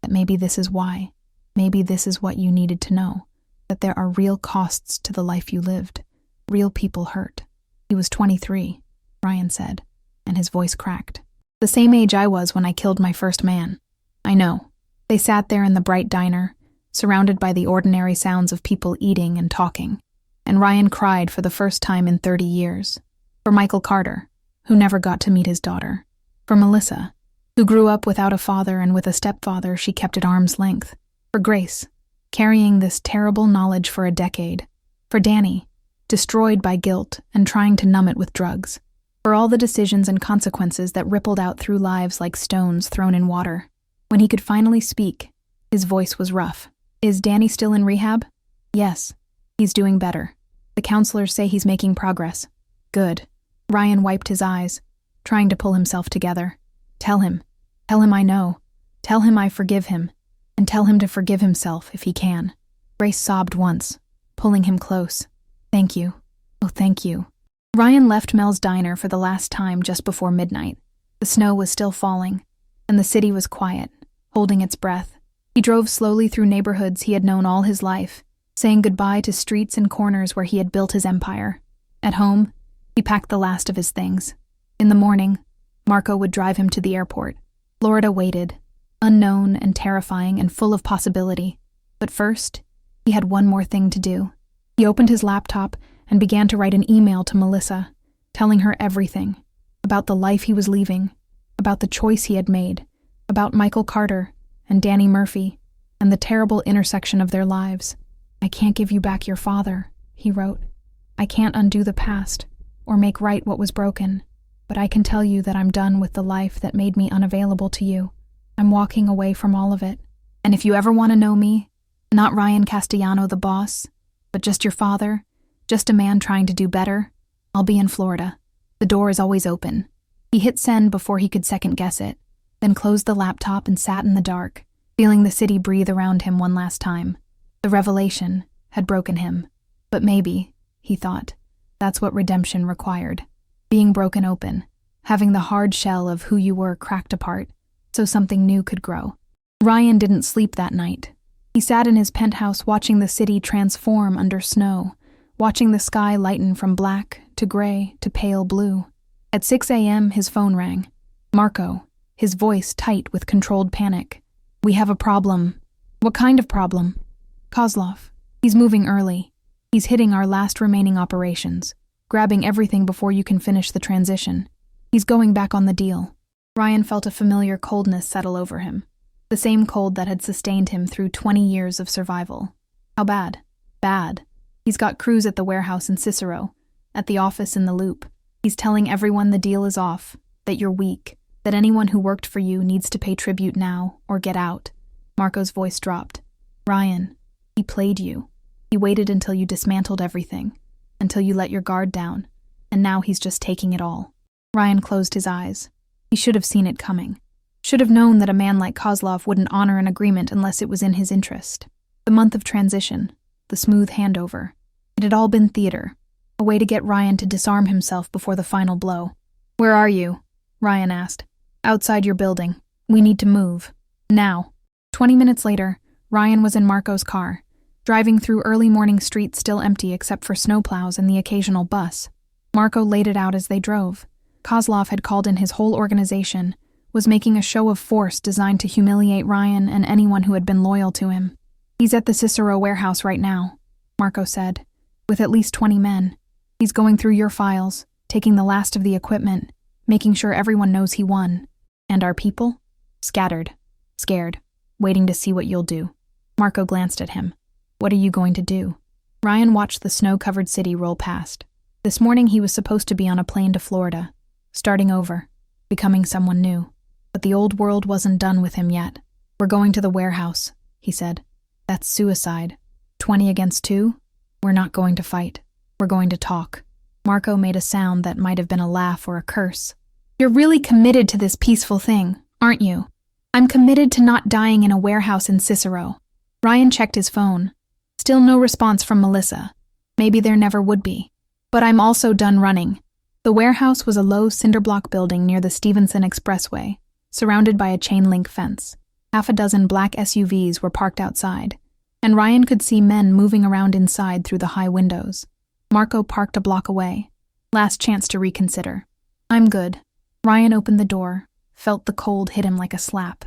[SPEAKER 1] that maybe this is why. Maybe this is what you needed to know, that there are real costs to the life you lived, real people hurt. He was 23, Ryan said, and his voice cracked. The same age I was when I killed my first man. I know. They sat there in the bright diner, surrounded by the ordinary sounds of people eating and talking, and Ryan cried for the first time in 30 years. For Michael Carter, who never got to meet his daughter. For Melissa, who grew up without a father and with a stepfather she kept at arm's length. For Grace, carrying this terrible knowledge for a decade. For Danny, destroyed by guilt and trying to numb it with drugs. For all the decisions and consequences that rippled out through lives like stones thrown in water. When he could finally speak, his voice was rough. Is Danny still in rehab? Yes. He's doing better. The counselors say he's making progress. Good. Ryan wiped his eyes, trying to pull himself together. Tell him I know. Tell him I forgive him. And tell him to forgive himself if he can. Grace sobbed once, pulling him close. Thank you. Oh, thank you. Ryan left Mel's diner for the last time just before midnight. The snow was still falling, and the city was quiet, holding its breath. He drove slowly through neighborhoods he had known all his life, saying goodbye to streets and corners where he had built his empire. At home, he packed the last of his things. In the morning, Marco would drive him to the airport. Florida waited, unknown and terrifying and full of possibility. But first, he had one more thing to do. He opened his laptop and began to write an email to Melissa, telling her everything, about the life he was leaving, about the choice he had made, about Michael Carter and Danny Murphy, and the terrible intersection of their lives. I can't give you back your father, he wrote. I can't undo the past, or make right what was broken, but I can tell you that I'm done with the life that made me unavailable to you. I'm walking away from all of it. And if you ever want to know me, not Ryan Castellano the boss, but just your father, just a man trying to do better, I'll be in Florida. The door is always open. He hit send before he could second-guess it, then closed the laptop and sat in the dark, feeling the city breathe around him one last time. The revelation had broken him. But maybe, he thought, that's what redemption required. Being broken open, having the hard shell of who you were cracked apart, so something new could grow. Ryan didn't sleep that night. He sat in his penthouse watching the city transform under snow, watching the sky lighten from black to gray to pale blue. At 6 a.m., his phone rang. Marco, his voice tight with controlled panic. "We have a problem." "What kind of problem?" "Kozlov. He's moving early. He's hitting our last remaining operations, grabbing everything before you can finish the transition. He's going back on the deal." Ryan felt a familiar coldness settle over him, the same cold that had sustained him through 20 years of survival. "How bad?" "Bad. He's got crews at the warehouse in Cicero, at the office in the Loop. He's telling everyone the deal is off, that you're weak, that anyone who worked for you needs to pay tribute now or get out." Marco's voice dropped. "Ryan, he played you. He waited until you dismantled everything, until you let your guard down, and now he's just taking it all." Ryan closed his eyes. He should have seen it coming. Should have known that a man like Kozlov wouldn't honor an agreement unless it was in his interest. The month of transition, the smooth handover. It had all been theater, a way to get Ryan to disarm himself before the final blow. "Where are you?" Ryan asked. "Outside your building. We need to move. Now." 20 minutes later, Ryan was in Marco's car, driving through early morning streets still empty except for snowplows and the occasional bus. Marco laid it out as they drove. Kozlov had called in his whole organization, was making a show of force designed to humiliate Ryan and anyone who had been loyal to him. "He's at the Cicero warehouse right now," Marco said, "with at least 20 men. He's going through your files, taking the last of the equipment, making sure everyone knows he won. And our people? Scattered, scared, waiting to see what you'll do." Marco glanced at him. "What are you going to do?" Ryan watched the snow-covered city roll past. This morning he was supposed to be on a plane to Florida, starting over, becoming someone new. But the old world wasn't done with him yet. "We're going to the warehouse," he said. "That's suicide. 20 against 2? We're not going to fight. We're going to talk." Marco made a sound that might have been a laugh or a curse. "You're really committed to this peaceful thing, aren't you?" "I'm committed to not dying in a warehouse in Cicero." Ryan checked his phone. Still no response from Melissa. Maybe there never would be. "But I'm also done running." The warehouse was a low cinder-block building near the Stevenson Expressway, surrounded by a chain-link fence. Half a dozen black SUVs were parked outside, and Ryan could see men moving around inside through the high windows. Marco parked a block away. Last chance to reconsider. "I'm good." Ryan opened the door, felt the cold hit him like a slap.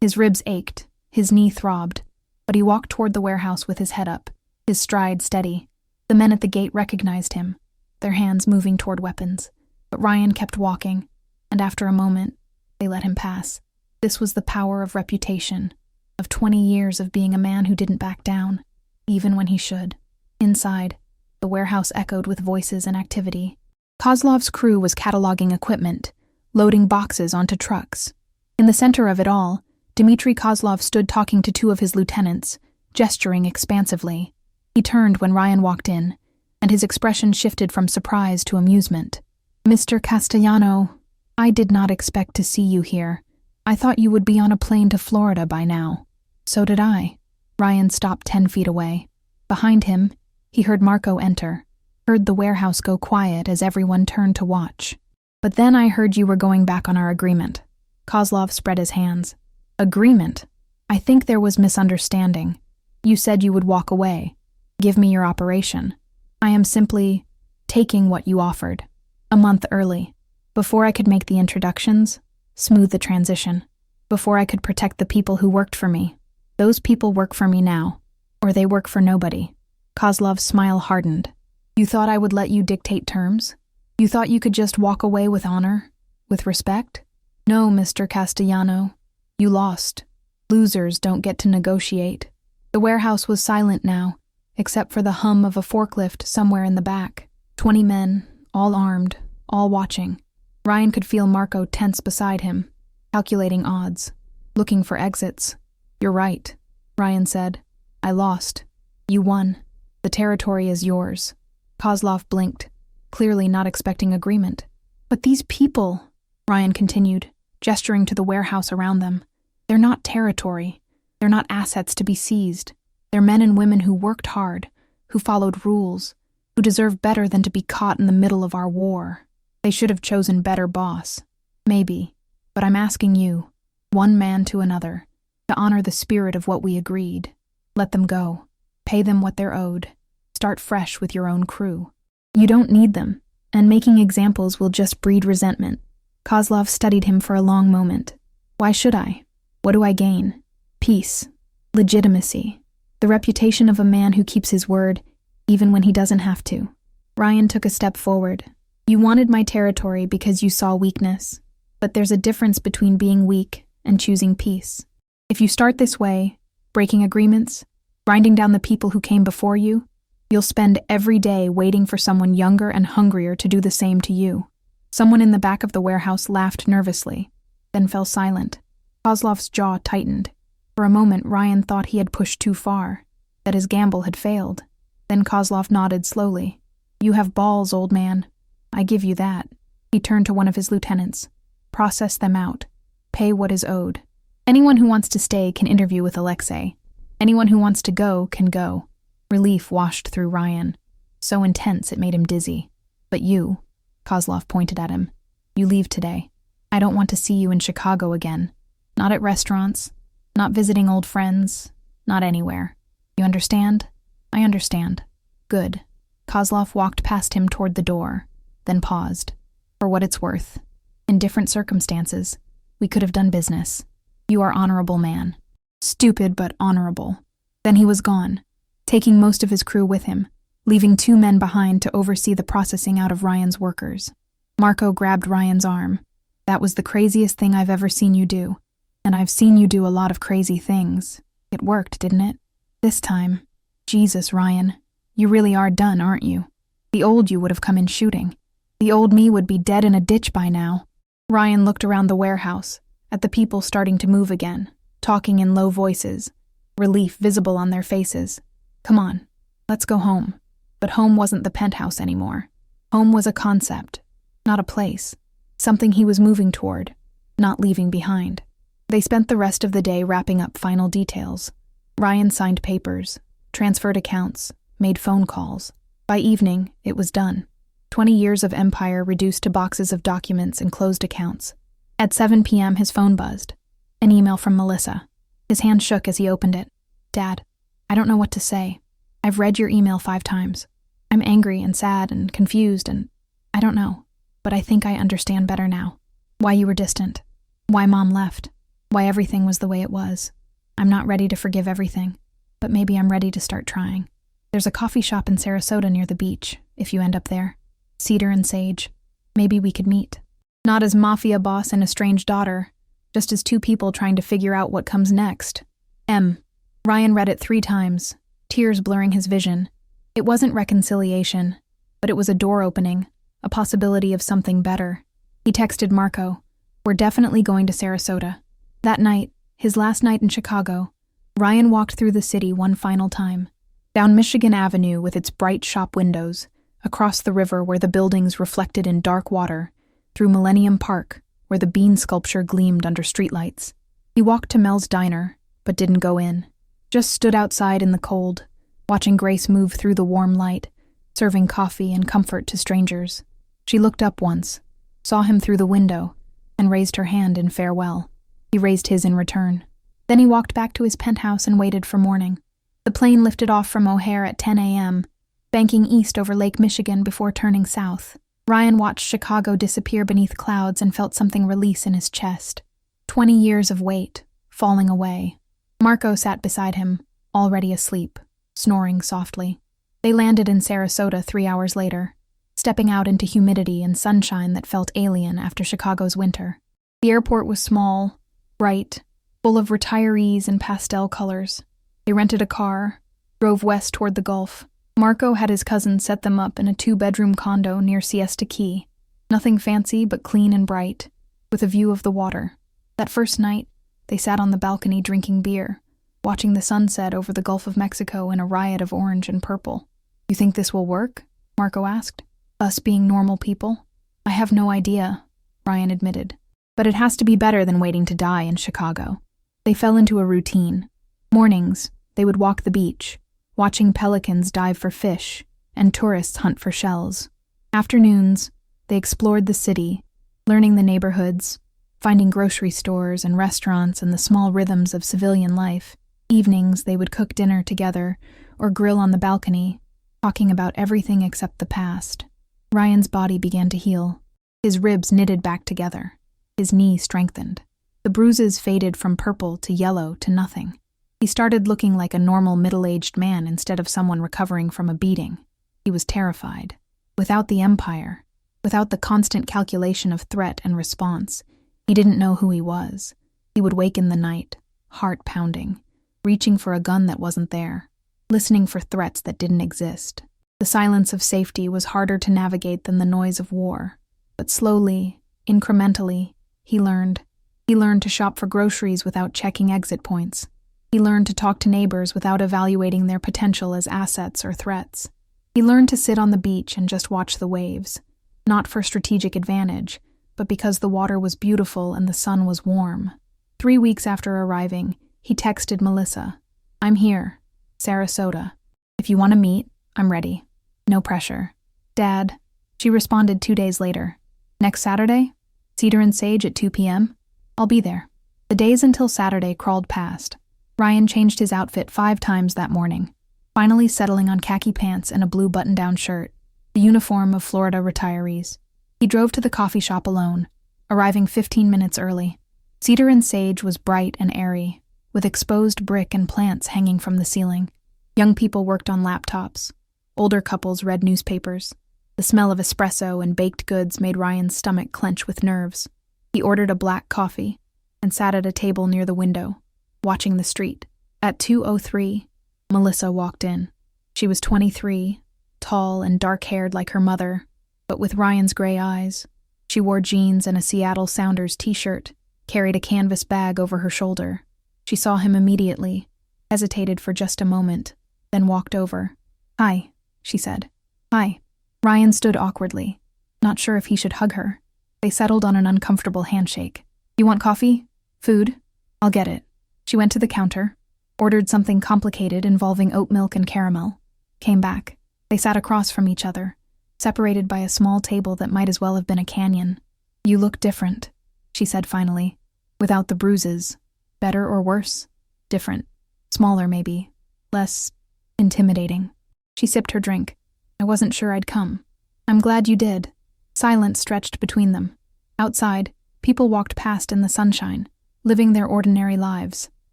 [SPEAKER 1] His ribs ached, his knee throbbed, but he walked toward the warehouse with his head up, his stride steady. The men at the gate recognized him, their hands moving toward weapons. But Ryan kept walking, and after a moment, they let him pass. This was the power of reputation, of 20 years of being a man who didn't back down, even when he should. Inside, the warehouse echoed with voices and activity. Kozlov's crew was cataloging equipment, loading boxes onto trucks. In the center of it all, Dmitry Kozlov stood talking to 2 of his lieutenants, gesturing expansively. He turned when Ryan walked in, and his expression shifted from surprise to amusement. "Mr. Castellano, I did not expect to see you here. I thought you would be on a plane to Florida by now." "So did I." Ryan stopped 10 feet away. Behind him, he heard Marco enter, heard the warehouse go quiet as everyone turned to watch. "But then I heard you were going back on our agreement." Kozlov spread his hands. "Agreement? I think there was misunderstanding. You said you would walk away, give me your operation. I am simply taking what you offered, a month early, before I could make the introductions, smooth the transition, before I could protect the people who worked for me. Those people work for me now, or they work for nobody." Kozlov's smile hardened. "You thought I would let you dictate terms? You thought you could just walk away with honor, with respect? No, Mr. Castellano. You lost. Losers don't get to negotiate." The warehouse was silent now, except for the hum of a forklift somewhere in the back. 20 men, all armed, all watching. Ryan could feel Marco tense beside him, calculating odds, looking for exits. "You're right," Ryan said. "I lost. You won. The territory is yours." Kozlov blinked, clearly not expecting agreement. "But these people," Ryan continued, gesturing to the warehouse around them, "they're not territory. They're not assets to be seized. They're men and women who worked hard, who followed rules, who deserve better than to be caught in the middle of our war. They should have chosen better boss. Maybe. But I'm asking you, one man to another, to honor the spirit of what we agreed. Let them go. Pay them what they're owed. Start fresh with your own crew. You don't need them, and making examples will just breed resentment. Kozlov studied him for a long moment. Why should I? What do I gain? Peace. Legitimacy. The reputation of a man who keeps his word, even when he doesn't have to. Ryan took a step forward. You wanted my territory because you saw weakness, but there's a difference between being weak and choosing peace. If you start this way, breaking agreements, grinding down the people who came before you, you'll spend every day waiting for someone younger and hungrier to do the same to you. Someone in the back of the warehouse laughed nervously, then fell silent. Kozlov's jaw tightened. For a moment, Ryan thought he had pushed too far, that his gamble had failed. Then Kozlov nodded slowly. You have balls, old man. I give you that. He turned to one of his lieutenants. Process them out. Pay what is owed. Anyone who wants to stay can interview with Alexei. Anyone who wants to go can go. Relief washed through Ryan. So intense it made him dizzy. But you, Kozlov pointed at him, you leave today. I don't want to see you in Chicago again. Not at restaurants. Not visiting old friends. Not anywhere. You understand? I understand. Good. Kozlov walked past him toward the door, then paused. For what it's worth. In different circumstances, we could have done business. You are honorable man. Stupid but honorable. Then he was gone, taking most of his crew with him, leaving 2 men behind to oversee the processing out of Ryan's workers. Marco grabbed Ryan's arm. That was the craziest thing I've ever seen you do. And I've seen you do a lot of crazy things. It worked, didn't it? This time. Jesus, Ryan. You really are done, aren't you? The old you would have come in shooting. The old me would be dead in a ditch by now. Ryan looked around the warehouse, at the people starting to move again, talking in low voices, relief visible on their faces. Come on, let's go home. But home wasn't the penthouse anymore. Home was a concept, not a place. Something he was moving toward, not leaving behind. They spent the rest of the day wrapping up final details. Ryan signed papers, transferred accounts, made phone calls. By evening, it was done. 20 years of empire reduced to boxes of documents and closed accounts. At 7 p.m., his phone buzzed. An email from Melissa. His hand shook as he opened it. Dad, I don't know what to say. I've read your email 5 times. I'm angry and sad and confused and I don't know, but I think I understand better now. Why you were distant. Why Mom left. Why everything was the way it was. I'm not ready to forgive everything, but maybe I'm ready to start trying. There's a coffee shop in Sarasota near the beach, if you end up there. Cedar and Sage. Maybe we could meet. Not as Mafia boss and estranged daughter, just as 2 people trying to figure out what comes next. M. Ryan read it 3 times, tears blurring his vision. It wasn't reconciliation, but it was a door opening, a possibility of something better. He texted Marco, We're definitely going to Sarasota. That night, his last night in Chicago, Ryan walked through the city one final time. Down Michigan Avenue with its bright shop windows, across the river where the buildings reflected in dark water, through Millennium Park, where the bean sculpture gleamed under streetlights. He walked to Mel's diner, but didn't go in. Just stood outside in the cold, watching Grace move through the warm light, serving coffee and comfort to strangers. She looked up once, saw him through the window, and raised her hand in farewell. He raised his in return. Then he walked back to his penthouse and waited for morning. The plane lifted off from O'Hare at 10 a.m., banking east over Lake Michigan before turning south. Ryan watched Chicago disappear beneath clouds and felt something release in his chest. 20 years of weight, falling away. Marco sat beside him, already asleep, snoring softly. They landed in Sarasota 3 hours later, stepping out into humidity and sunshine that felt alien after Chicago's winter. The airport was small, bright, full of retirees in pastel colors. They rented a car, drove west toward the Gulf. Marco had his cousin set them up in a 2-bedroom condo near Siesta Key. Nothing fancy but clean and bright, with a view of the water. That first night, they sat on the balcony drinking beer, watching the sunset over the Gulf of Mexico in a riot of orange and purple. You think this will work? Marco asked. Us being normal people? I have no idea, Ryan admitted. But it has to be better than waiting to die in Chicago. They fell into a routine. Mornings, they would walk the beach, watching pelicans dive for fish and tourists hunt for shells. Afternoons, they explored the city, learning the neighborhoods, finding grocery stores and restaurants and the small rhythms of civilian life. Evenings, they would cook dinner together or grill on the balcony, talking about everything except the past. Ryan's body began to heal. His ribs knitted back together. His knee strengthened. The bruises faded from purple to yellow to nothing. He started looking like a normal middle-aged man instead of someone recovering from a beating. He was terrified. Without the empire, without the constant calculation of threat and response, he didn't know who he was. He would wake in the night, heart pounding, reaching for a gun that wasn't there, listening for threats that didn't exist. The silence of safety was harder to navigate than the noise of war. But slowly, incrementally, he learned. He learned to shop for groceries without checking exit points. He learned to talk to neighbors without evaluating their potential as assets or threats. He learned to sit on the beach and just watch the waves, not for strategic advantage, but because the water was beautiful and the sun was warm. 3 weeks after arriving, he texted Melissa, "I'm here, Sarasota. If you want to meet, I'm ready. No pressure." "Dad," she responded 2 days later. "Next Saturday? Cedar and Sage at 2 p.m.? I'll be there." The days until Saturday crawled past. Ryan changed his outfit 5 times that morning, finally settling on khaki pants and a blue button-down shirt, the uniform of Florida retirees. He drove to the coffee shop alone, arriving 15 minutes early. Cedar and Sage was bright and airy, with exposed brick and plants hanging from the ceiling. Young people worked on laptops. Older couples read newspapers. The smell of espresso and baked goods made Ryan's stomach clench with nerves. He ordered a black coffee and sat at a table near the window, watching the street. At 2:03, Melissa walked in. She was 23, tall and dark-haired like her mother, but with Ryan's gray eyes. She wore jeans and a Seattle Sounders t-shirt, carried a canvas bag over her shoulder. She saw him immediately, hesitated for just a moment, then walked over. "Hi," she said. "Hi." Ryan stood awkwardly, not sure if he should hug her. They settled on an uncomfortable handshake. "You want coffee? Food? I'll get it." She went to the counter, ordered something complicated involving oat milk and caramel, came back. They sat across from each other, separated by a small table that might as well have been a canyon. "You look different," she said finally, "without the bruises. Better or worse? Different. Smaller, maybe. Less intimidating." She sipped her drink. "I wasn't sure I'd come." "I'm glad you did." Silence stretched between them. Outside, people walked past in the sunshine, living their ordinary lives.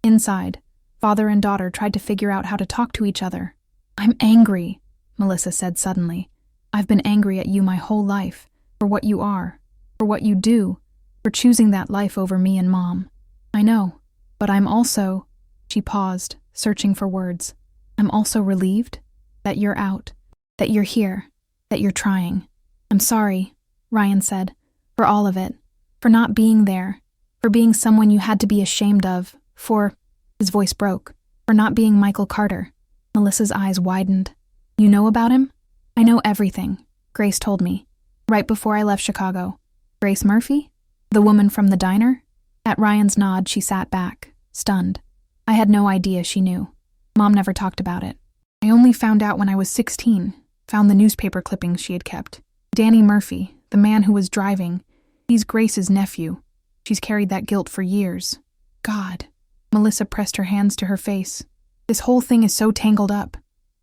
[SPEAKER 1] Inside, father and daughter tried to figure out how to talk to each other. "I'm angry," Melissa said suddenly. "I've been angry at you my whole life, for what you are, for what you do, for choosing that life over me and Mom. I know, but I'm also—" She paused, searching for words. "I'm also relieved that you're out, that you're here, that you're trying." "I'm sorry," Ryan said, "for all of it, for not being there, for being someone you had to be ashamed of, for—" His voice broke. "For not being Michael Carter." Melissa's eyes widened. "You know about him?" "I know everything," Grace told me, right before I left Chicago. "Grace Murphy? The woman from the diner?" At Ryan's nod, she sat back, stunned. I had no idea she knew. Mom never talked about it. I only found out when I was 16, found the newspaper clippings she had kept. Danny Murphy, the man who was driving, he's Grace's nephew. She's carried that guilt for years. God. Melissa pressed her hands to her face. This whole thing is so tangled up.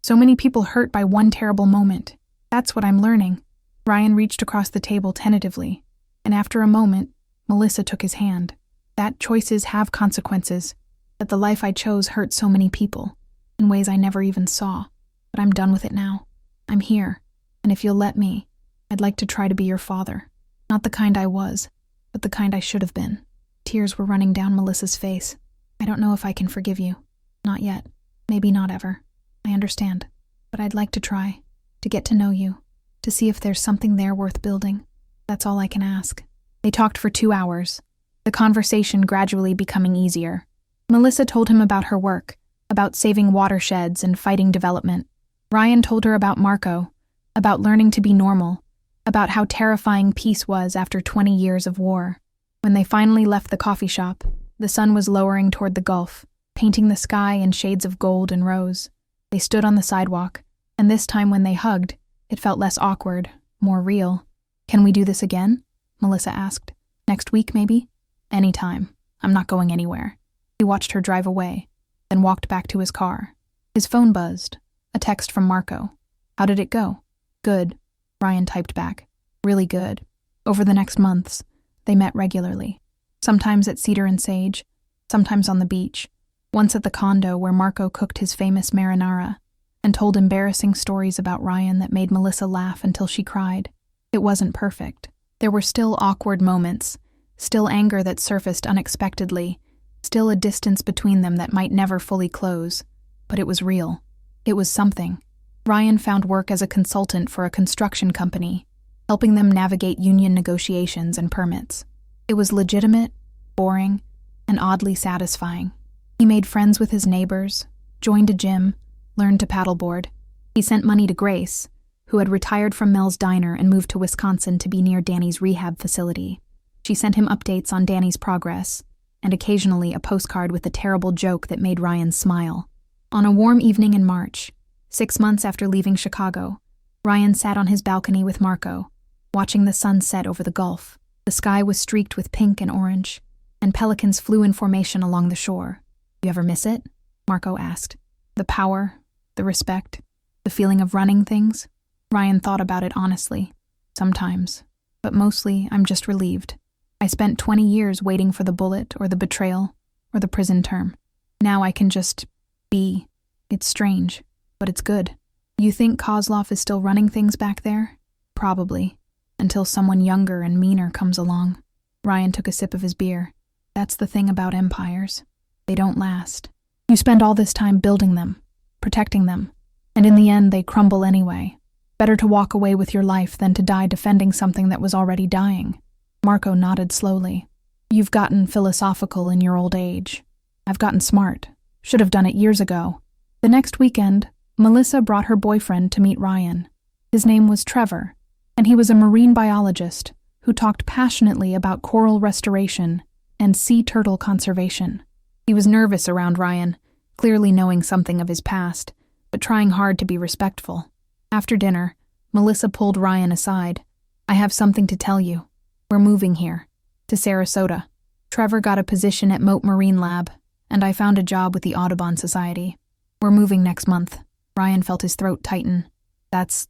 [SPEAKER 1] So many people hurt by one terrible moment. That's what I'm learning. Ryan reached across the table tentatively, and after a moment, Melissa took his hand. That choices have consequences, that the life I chose hurt so many people, in ways I never even saw. But I'm done with it now. I'm here, and if you'll let me, I'd like to try to be your father. Not the kind I was, but the kind I should have been. Tears were running down Melissa's face. I don't know if I can forgive you. Not yet. Maybe not ever. I understand. But I'd like to try. To get to know you. To see if there's something there worth building. That's all I can ask. They talked for 2 hours, the conversation gradually becoming easier. Melissa told him about her work, about saving watersheds and fighting development. Ryan told her about Marco, about learning to be normal, about how terrifying peace was after 20 years of war. When they finally left the coffee shop, the sun was lowering toward the Gulf, painting the sky in shades of gold and rose. They stood on the sidewalk, and this time when they hugged, it felt less awkward, more real. "Can we do this again?" Melissa asked. "Next week, maybe?" "Anytime. I'm not going anywhere." He watched her drive away. then walked back to his car. His phone buzzed. A text from Marco. "How did it go?" "Good," Ryan typed back. "Really good." Over the next months, they met regularly. Sometimes at Cedar and Sage, sometimes on the beach, once at the condo where Marco cooked his famous marinara and told embarrassing stories about Ryan that made Melissa laugh until she cried. It wasn't perfect. There were still awkward moments, still anger that surfaced unexpectedly, still a distance between them that might never fully close. But it was real. It was something. Ryan found work as a consultant for a construction company, helping them navigate union negotiations and permits. It was legitimate, boring, and oddly satisfying. He made friends with his neighbors, joined a gym, learned to paddleboard. He sent money to Grace, who had retired from Mel's diner and moved to Wisconsin to be near Danny's rehab facility. She sent him updates on Danny's progress, and occasionally a postcard with a terrible joke that made Ryan smile. On a warm evening in March, 6 months after leaving Chicago, Ryan sat on his balcony with Marco, watching the sun set over the Gulf. The sky was streaked with pink and orange, and pelicans flew in formation along the shore. "You ever miss it?" Marco asked. "The power, the respect, the feeling of running things?" Ryan thought about it honestly. "Sometimes, but mostly I'm just relieved. I spent 20 years waiting for the bullet or the betrayal or the prison term. Now I can just be. It's strange, but it's good." "You think Kozlov is still running things back there?" "Probably, until someone younger and meaner comes along." Ryan took a sip of his beer. "That's the thing about empires. They don't last. You spend all this time building them, protecting them, and in the end they crumble anyway. Better to walk away with your life than to die defending something that was already dying." Marco nodded slowly. "You've gotten philosophical in your old age. I've gotten smart. Should have done it years ago." The next weekend, Melissa brought her boyfriend to meet Ryan. His name was Trevor, and he was a marine biologist who talked passionately about coral restoration and sea turtle conservation. He was nervous around Ryan, clearly knowing something of his past, but trying hard to be respectful. After dinner, Melissa pulled Ryan aside. "I have something to tell you. We're moving here, to Sarasota. Trevor got a position at Moat Marine Lab, and I found a job with the Audubon Society. We're moving next month." Ryan felt his throat tighten. That's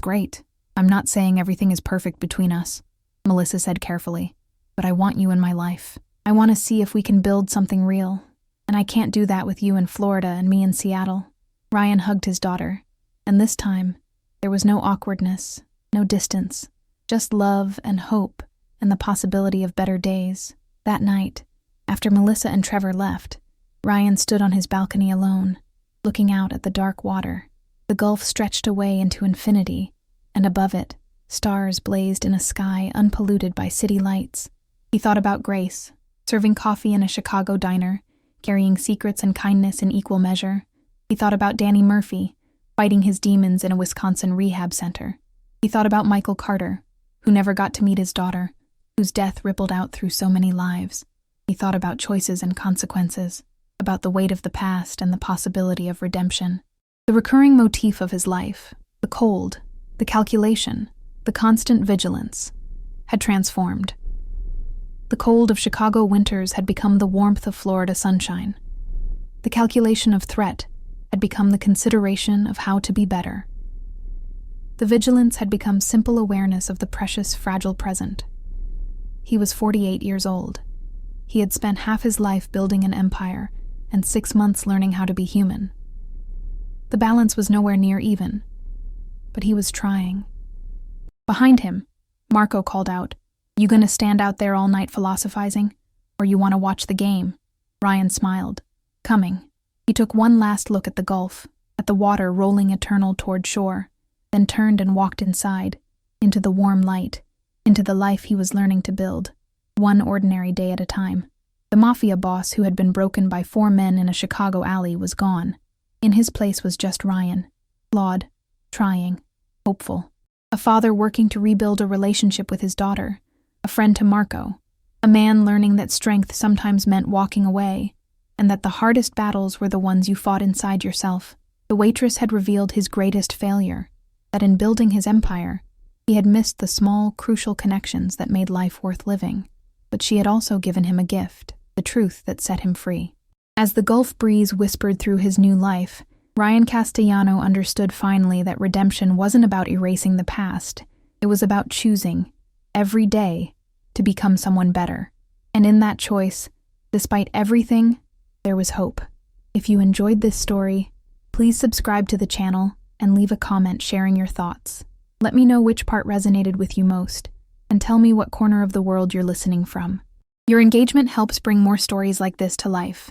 [SPEAKER 1] great. "I'm not saying everything is perfect between us," Melissa said carefully, "but I want you in my life. I want to see if we can build something real, and I can't do that with you in Florida and me in Seattle." Ryan hugged his daughter, and this time, there was no awkwardness, no distance, just love and hope and the possibility of better days. That night, after Melissa and Trevor left, Ryan stood on his balcony alone, looking out at the dark water. The Gulf stretched away into infinity, and above it, stars blazed in a sky unpolluted by city lights. He thought about Grace, serving coffee in a Chicago diner, carrying secrets and kindness in equal measure. He thought about Danny Murphy, fighting his demons in a Wisconsin rehab center. He thought about Michael Carter, who never got to meet his daughter, whose death rippled out through so many lives. He thought about choices and consequences, about the weight of the past and the possibility of redemption. The recurring motif of his life, the cold, the calculation, the constant vigilance, had transformed. The cold of Chicago winters had become the warmth of Florida sunshine. The calculation of threat had become the consideration of how to be better. The vigilance had become simple awareness of the precious, fragile present. He was 48 years old. He had spent half his life building an empire and 6 months learning how to be human. The balance was nowhere near even, but he was trying. Behind him, Marco called out, "You gonna stand out there all night philosophizing? Or you want to watch the game?" Ryan smiled. "Coming." He took one last look at the Gulf, at the water rolling eternal toward shore, then turned and walked inside, into the warm light, into the life he was learning to build, one ordinary day at a time. The Mafia boss who had been broken by 4 men in a Chicago alley was gone. In his place was just Ryan, flawed, trying, hopeful. A father working to rebuild a relationship with his daughter, a friend to Marco, a man learning that strength sometimes meant walking away, and that the hardest battles were the ones you fought inside yourself. The Waitress had revealed his greatest failure, that in building his empire, he had missed the small, crucial connections that made life worth living. But she had also given him a gift, the truth that set him free. As the Gulf breeze whispered through his new life, Ryan Castellano understood finally that redemption wasn't about erasing the past. It was about choosing, every day, to become someone better. And in that choice, despite everything, there was hope. If you enjoyed this story, please subscribe to the channel and leave a comment sharing your thoughts. Let me know which part resonated with you most, and tell me what corner of the world you're listening from. Your engagement helps bring more stories like this to life.